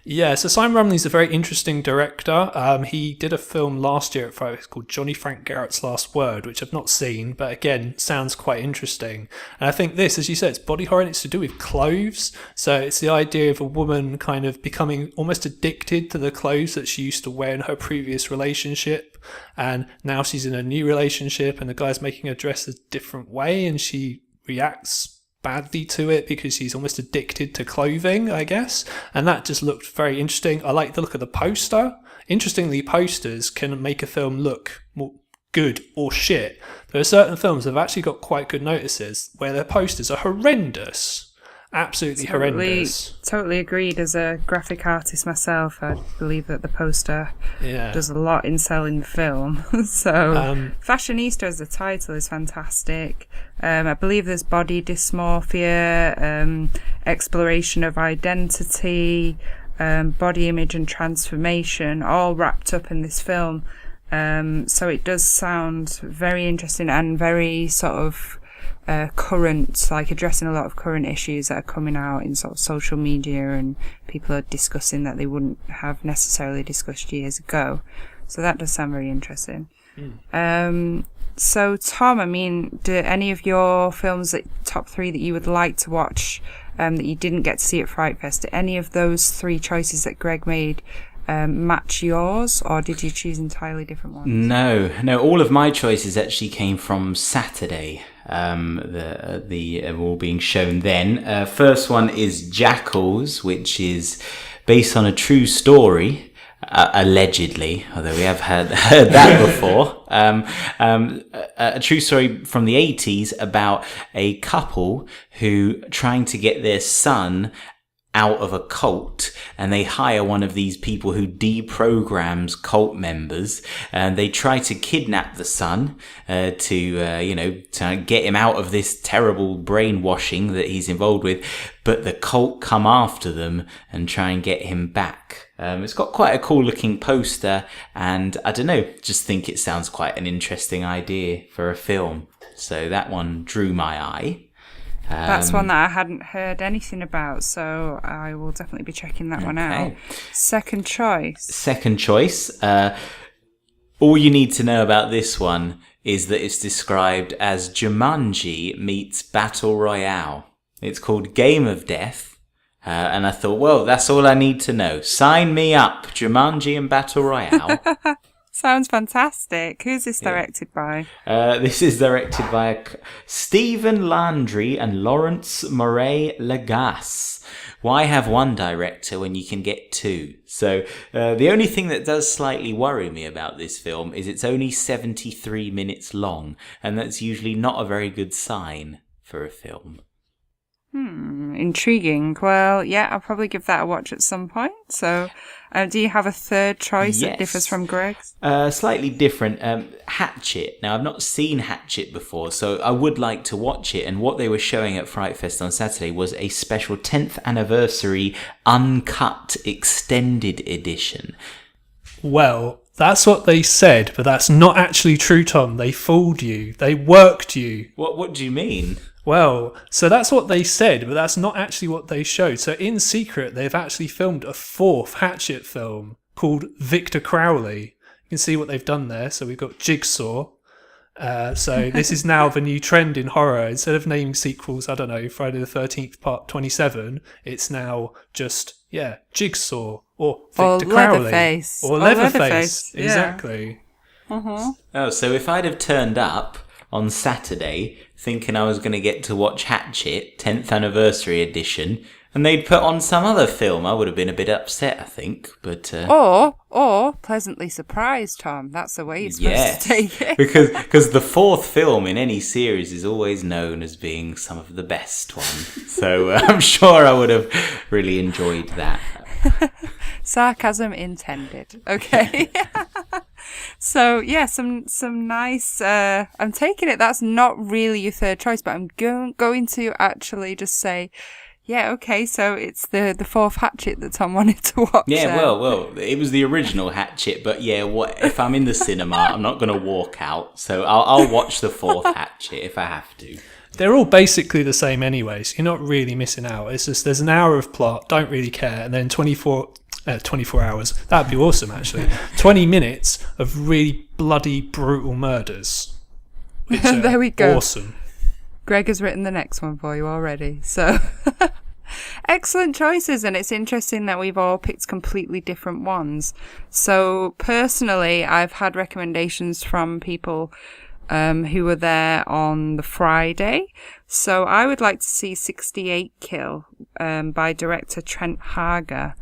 Yeah, so Simon Rumley's a very interesting director. He did a film last year at FrightFest called Johnny Frank Garrett's Last Word, which I've not seen, but again, sounds quite interesting. And I think this, as you said, it's body horror, and it's to do with clothes. So it's the idea of a woman kind of becoming almost addicted to the clothes that she used to wear in her previous relationship. And now she's in a new relationship, and the guy's making her dress a different way, and she reacts badly to it because she's almost addicted to clothing, I guess. And that just looked very interesting. I like the look of the poster. Interestingly, posters can make a film look more good or shit. There are certain films that have actually got quite good notices where their posters are horrendous. Absolutely horrendous. Totally agreed. As a graphic artist myself, I believe that the poster does a lot in selling the film. So Fashionista as the title is fantastic. I believe there's body dysmorphia, exploration of identity, body image and transformation, all wrapped up in this film. So it does sound very interesting and very sort of current, like addressing a lot of current issues that are coming out in sort of social media, and people are discussing that they wouldn't have necessarily discussed years ago. So that does sound very interesting. So, Tom, I mean, do any of your films, top 3 that you would like to watch that you didn't get to see at FrightFest, do any of those 3 choices that Greg made match yours, or did you choose entirely different ones? No. All of my choices actually came from Saturday. The all being shown then. First one is Jackals, which is based on a true story. Allegedly, although we have heard that before, a true story from the 80s about a couple who trying to get their son out of a cult, and they hire one of these people who deprograms cult members, and they try to kidnap the son to get him out of this terrible brainwashing that he's involved with, but the cult come after them and try and get him back. It's got quite a cool looking poster, and I don't know, just think it sounds quite an interesting idea for a film. So that one drew my eye. That's one that I hadn't heard anything about, so I will definitely be checking that one out. Second choice. All you need to know about this one is that it's described as Jumanji meets Battle Royale. It's called Game of Death. And I thought, well, that's all I need to know. Sign me up, Jumanji and Battle Royale. Sounds fantastic. Who's this directed by? This is directed by Stephen Landry and Lawrence Murray Lagasse. Why have one director when you can get 2? So the only thing that does slightly worry me about this film is it's only 73 minutes long, and that's usually not a very good sign for a film. Intriguing. Well, yeah, I'll probably give that a watch at some point. So, do you have a third choice that differs from Greg's? Slightly different. Hatchet. Now, I've not seen Hatchet before, so I would like to watch it. And what they were showing at FrightFest on Saturday was a special 10th anniversary uncut extended edition. Well, that's what they said, but that's not actually true, Tom. They fooled you. They worked you. What do you mean? Well, so that's what they said, but that's not actually what they showed. So in secret, they've actually filmed a 4th Hatchet film called Victor Crowley. You can see what they've done there. So we've got Jigsaw. So this is now the new trend in horror. Instead of naming sequels, I don't know, Friday the 13th Part 27, it's now just, Jigsaw or Victor Crowley. Leatherface. Or Leatherface. Exactly. Uh-huh. Oh, so if I'd have turned up on Saturday thinking I was going to get to watch Hatchet, 10th anniversary edition, and they'd put on some other film, I would have been a bit upset, I think. But or pleasantly surprised, Tom. That's the way you're supposed to take it. because the 4th film in any series is always known as being some of the best one. So I'm sure I would have really enjoyed that. Sarcasm intended. Okay. So, yeah, some nice... I'm taking it that's not really your third choice, but I'm going to actually just say, yeah, okay, so it's the 4th Hatchet that Tom wanted to watch. Yeah, well, it was the original Hatchet, but yeah, what if I'm in the cinema, I'm not going to walk out, so I'll watch the 4th Hatchet if I have to. They're all basically the same anyway, so you're not really missing out. It's just there's an hour of plot, don't really care, and then 24 hours. That'd be awesome, actually. 20 minutes of really bloody, brutal murders. There we go. Awesome. Greg has written the next one for you already. So, excellent choices. And it's interesting that we've all picked completely different ones. So, personally, I've had recommendations from people who were there on the Friday. So, I would like to see 68 Kill by director Trent Hager.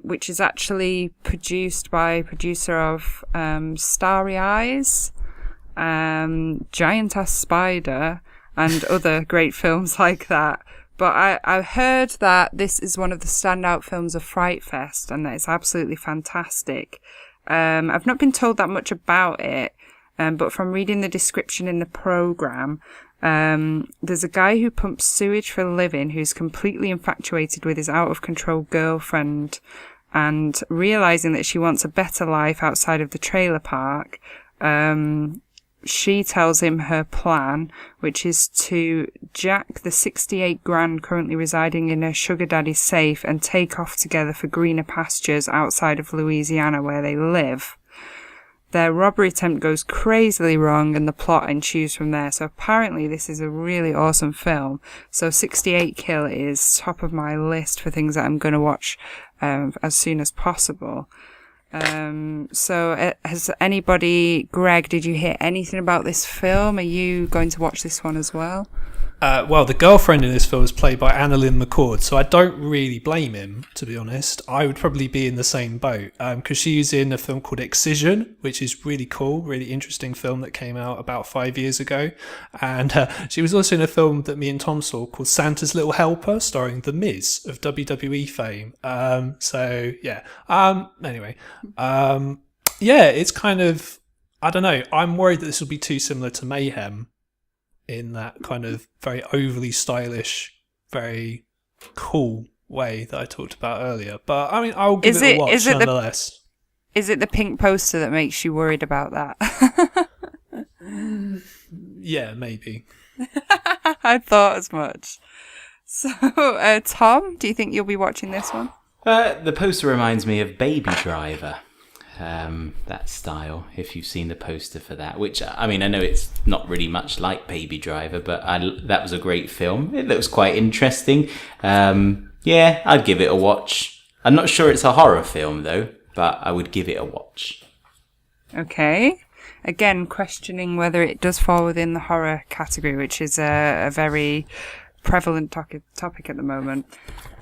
Which is actually produced by producer of Starry Eyes, Giant Ass Spider, and other great films like that. But I heard that this is one of the standout films of FrightFest, and that it's absolutely fantastic. I've not been told that much about it, but from reading the description in the programme, there's a guy who pumps sewage for a living who's completely infatuated with his out-of-control girlfriend, and realising that she wants a better life outside of the trailer park, she tells him her plan, which is to jack the 68 grand currently residing in her sugar daddy's safe and take off together for greener pastures outside of Louisiana where they live. their robbery attempt goes crazily wrong and the plot ensues from there. So apparently this is a really awesome film. So 68 Kill is top of my list for things that I'm going to watch as soon as possible. So has anybody, Greg, did you hear anything about this film? Are you going to watch this one as well? Well, the girlfriend in this film is played by Annalyn McCord, so I don't really blame him, to be honest. I would probably be in the same boat, because she was in a film called Excision, which is really cool, really interesting film that came out about 5 years ago. And she was also in a film that me and Tom saw called Santa's Little Helper, starring The Miz of WWE fame. It's kind of, I don't know, I'm worried that this will be too similar to Mayhem, in that kind of very overly stylish, very cool way that I talked about earlier. But I mean, I'll give it a watch nonetheless. Is it the pink poster that makes you worried about that? Yeah, maybe. I thought as much. So, Tom, do you think you'll be watching this one? The poster reminds me of Baby Driver. That style, if you've seen the poster for that, which, I mean, I know it's not really much like Baby Driver, but that was a great film. It looks quite interesting. I'd give it a watch. I'm not sure it's a horror film though, but I would give it a watch. Okay. Again, questioning whether it does fall within the horror category, which is a very prevalent topic at the moment.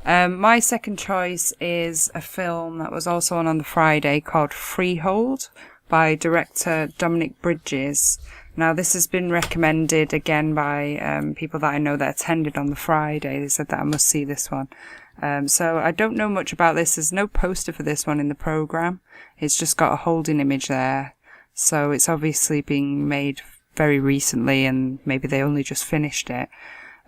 My second choice is a film that was also on the Friday called Freehold by director Dominic Bridges. Now, this has been recommended again by people that I know that attended on the Friday. They said that I must see this one. So I don't know much about this. There's no poster for this one in the programme. It's just got a holding image there. So it's obviously being made very recently and maybe they only just finished it.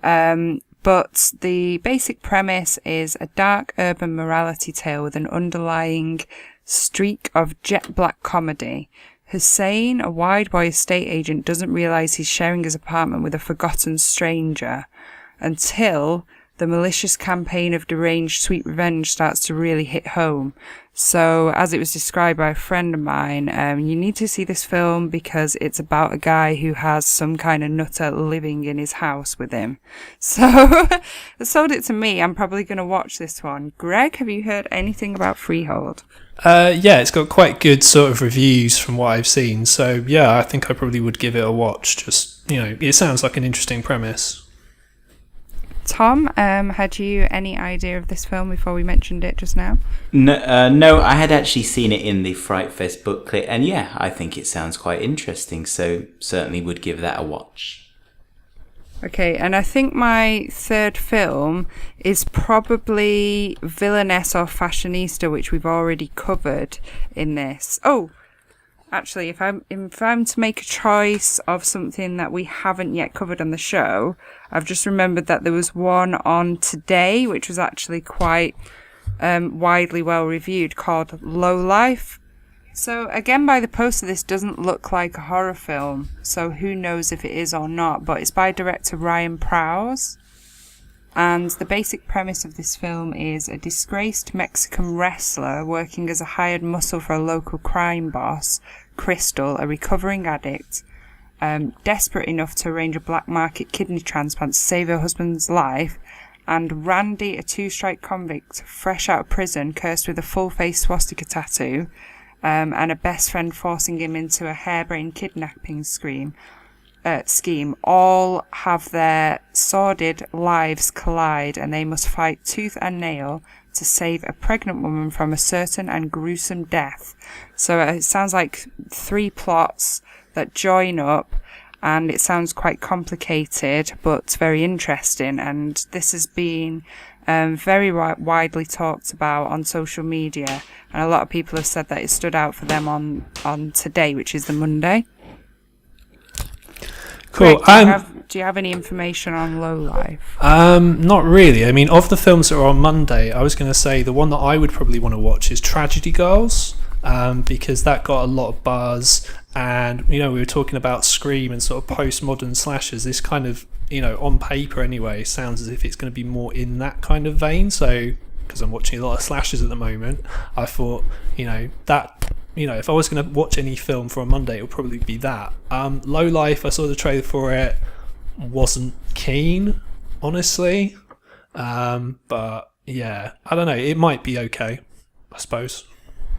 But the basic premise is a dark urban morality tale with an underlying streak of jet black comedy. Hussein, a wide boy estate agent, doesn't realise he's sharing his apartment with a forgotten stranger until the malicious campaign of deranged sweet revenge starts to really hit home. So, as it was described by a friend of mine, you need to see this film because it's about a guy who has some kind of nutter living in his house with him. So, it sold it to me. I'm probably going to watch this one. Greg, have you heard anything about Freehold? It's got quite good sort of reviews from what I've seen. So, yeah, I think I probably would give it a watch. Just, it sounds like an interesting premise. Tom, had you any idea of this film before we mentioned it just now? No, I had actually seen it in the FrightFest booklet, and I think it sounds quite interesting, so certainly would give that a watch. Okay, and I think my third film is probably Villainess or Fashionista, which we've already covered in this. Oh, actually, if I'm to make a choice of something that we haven't yet covered on the show, I've just remembered that there was one on today, which was actually quite widely well reviewed, called Low Life. So again, by the poster, this doesn't look like a horror film, so who knows if it is or not, but it's by director Ryan Prowse. And the basic premise of this film is a disgraced Mexican wrestler working as a hired muscle for a local crime boss, Crystal, a recovering addict, desperate enough to arrange a black market kidney transplant to save her husband's life, and Randy, a two-strike convict fresh out of prison, cursed with a full-face swastika tattoo, and a best friend forcing him into a harebrained kidnapping scheme, all have their sordid lives collide, and they must fight tooth and nail to save a pregnant woman from a certain and gruesome death. So it sounds like three plots that join up, and it sounds quite complicated but very interesting, and this has been very widely talked about on social media, and a lot of people have said that it stood out for them on today, which is the Monday. Cool. Greg, do you have any information on Low Life? Not really. I mean, of the films that are on Monday, I was going to say the one that I would probably want to watch is Tragedy Girls, because that got a lot of buzz. And, we were talking about Scream and sort of postmodern slashers. This kind of, on paper anyway, sounds as if it's going to be more in that kind of vein. So, because I'm watching a lot of slashers at the moment, I thought, that if I was going to watch any film for a Monday, it would probably be that. Low Life, I saw the trailer for it, wasn't keen, honestly. But yeah, I don't know. It might be okay, I suppose.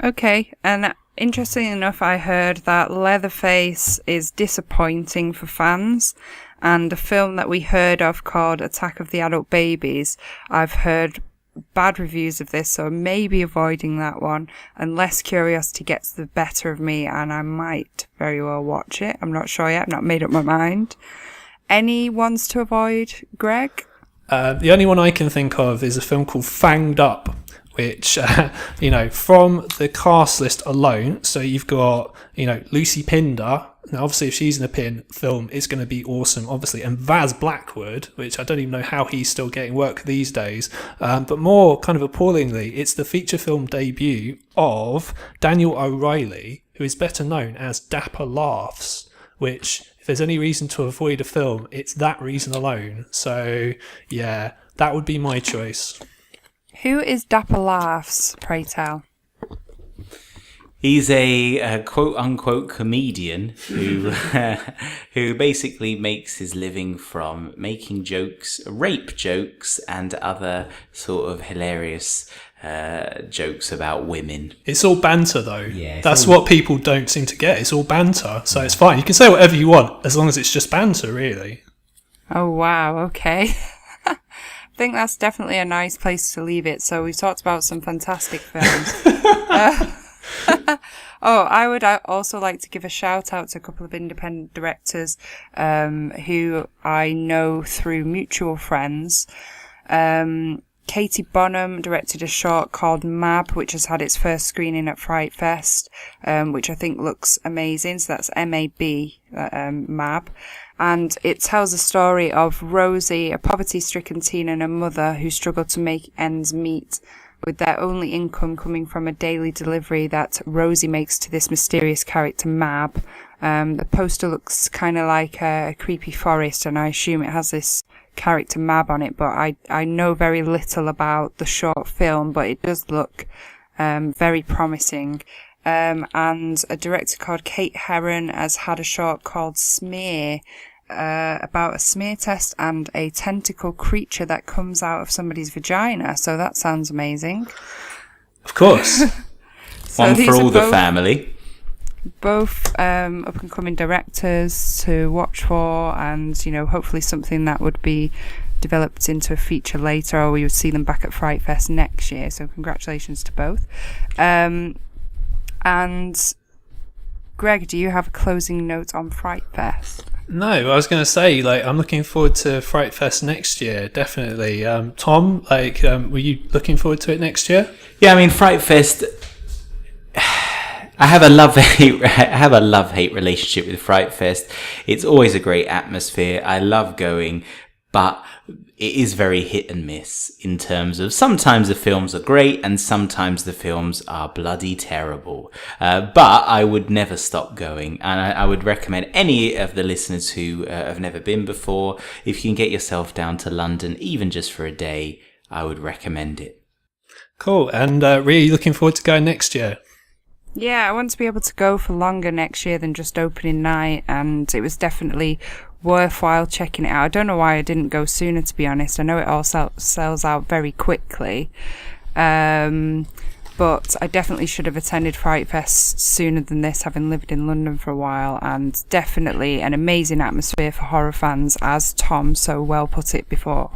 Okay, and interestingly enough, I heard that Leatherface is disappointing for fans, and a film that we heard of called Attack of the Adult Babies, I've heard bad reviews of this, so I may be avoiding that one unless curiosity gets the better of me, and I might very well watch it. I'm not sure yet. I've not made up my mind. Any ones to avoid, Greg? The only one I can think of is a film called Fanged Up, which, from the cast list alone, so you've got, Lucy Pinder. Now, obviously, if she's in a film, it's going to be awesome, obviously. And Vaz Blackwood, which I don't even know how he's still getting work these days. But more kind of appallingly, it's the feature film debut of Daniel O'Reilly, who is better known as Dapper Laughs, which, if there's any reason to avoid a film, it's that reason alone. So, yeah, that would be my choice. Who is Dapper Laughs, pray tell? He's a quote-unquote comedian who who basically makes his living from making jokes, rape jokes, and other sort of hilarious jokes about women. It's all banter, though. Yeah, that's what people don't seem to get. It's all banter, so it's fine. You can say whatever you want, as long as it's just banter, really. Oh, wow, okay. I think that's definitely a nice place to leave it. So we've talked about some fantastic films. I would also like to give a shout out to a couple of independent directors who I know through mutual friends. Katie Bonham directed a short called Mab, which has had its first screening at FrightFest, which I think looks amazing. So that's M-A-B, Mab. And it tells the story of Rosie, a poverty-stricken teen, and her mother who struggle to make ends meet, with their only income coming from a daily delivery that Rosie makes to this mysterious character, Mab. The poster looks kind of like a creepy forest, and I assume it has this character Mab on it, but I know very little about the short film, but it does look very promising. And a director called Kate Herron has had a short called Smear, about a smear test and a tentacle creature that comes out of somebody's vagina. So that sounds amazing. Of course. One for all the family. Both up and coming directors to watch for, and hopefully something that would be developed into a feature later, or we would see them back at FrightFest next year. So congratulations to both. And Greg, do you have a closing note on FrightFest? No, I was going to say, I'm looking forward to FrightFest next year, definitely. Tom, were you looking forward to it next year? Yeah, I mean, FrightFest, I have a love-hate relationship with FrightFest. It's always a great atmosphere. I love going, but it is very hit and miss in terms of sometimes the films are great and sometimes the films are bloody terrible. But I would never stop going, and I would recommend any of the listeners who have never been before, if you can get yourself down to London, even just for a day, I would recommend it. Cool. And really looking forward to going next year. Yeah, I want to be able to go for longer next year than just opening night, and it was definitely worthwhile checking it out. I don't know why I didn't go sooner, to be honest. I know it all sells out very quickly, but I definitely should have attended FrightFest sooner than this, having lived in London for a while, and definitely an amazing atmosphere for horror fans, as Tom so well put it before.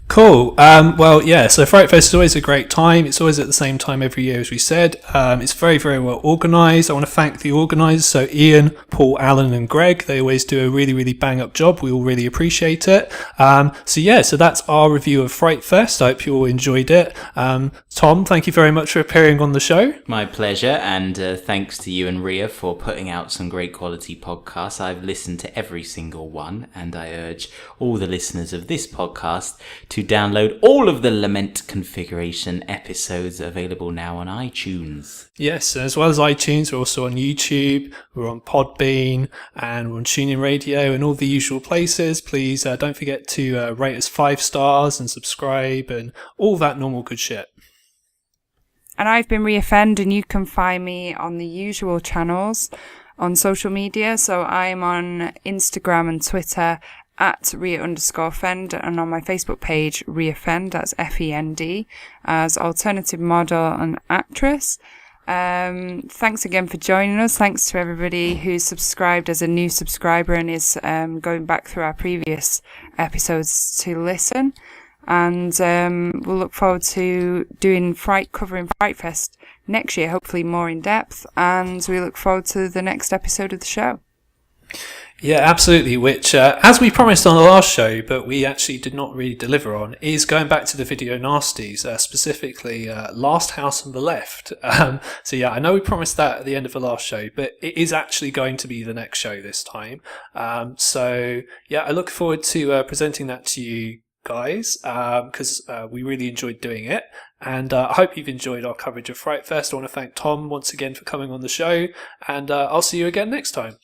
Cool. Well, yeah, so FrightFest is always a great time. It's always at the same time every year, as we said. It's very, very well organised. I want to thank the organisers, so Ian, Paul, Alan and Greg. They always do a really, really bang-up job. We all really appreciate it. So that's our review of FrightFest. I hope you all enjoyed it. Tom, thank you very much for appearing on the show. My pleasure, and thanks to you and Ria for putting out some great quality podcasts. I've listened to every single one, and I urge all the listeners of this podcast to download all of the Lament configuration episodes available now on iTunes. Yes, as well as iTunes, we're also on YouTube, we're on Podbean, and we're on TuneIn Radio and all the usual places. Please don't forget to rate us 5 stars and subscribe and all that normal good shit. I've been Reoffend, and you can find me on the usual channels on social media. So I'm on Instagram and Twitter at Ria_Fend, and on my Facebook page, Reoffend, that's FEND, as alternative model and actress. Thanks again for joining us. Thanks to everybody who's subscribed as a new subscriber and is going back through our previous episodes to listen. And we'll look forward to covering FrightFest next year, hopefully more in depth. And we look forward to the next episode of the show. Yeah, absolutely, which, as we promised on the last show, but we actually did not really deliver on, is going back to the video nasties, specifically Last House on the Left. So yeah, I know we promised that at the end of the last show, but it is actually going to be the next show this time. So yeah, I look forward to presenting that to you guys, because we really enjoyed doing it, and I hope you've enjoyed our coverage of FrightFest. I want to thank Tom once again for coming on the show, and I'll see you again next time.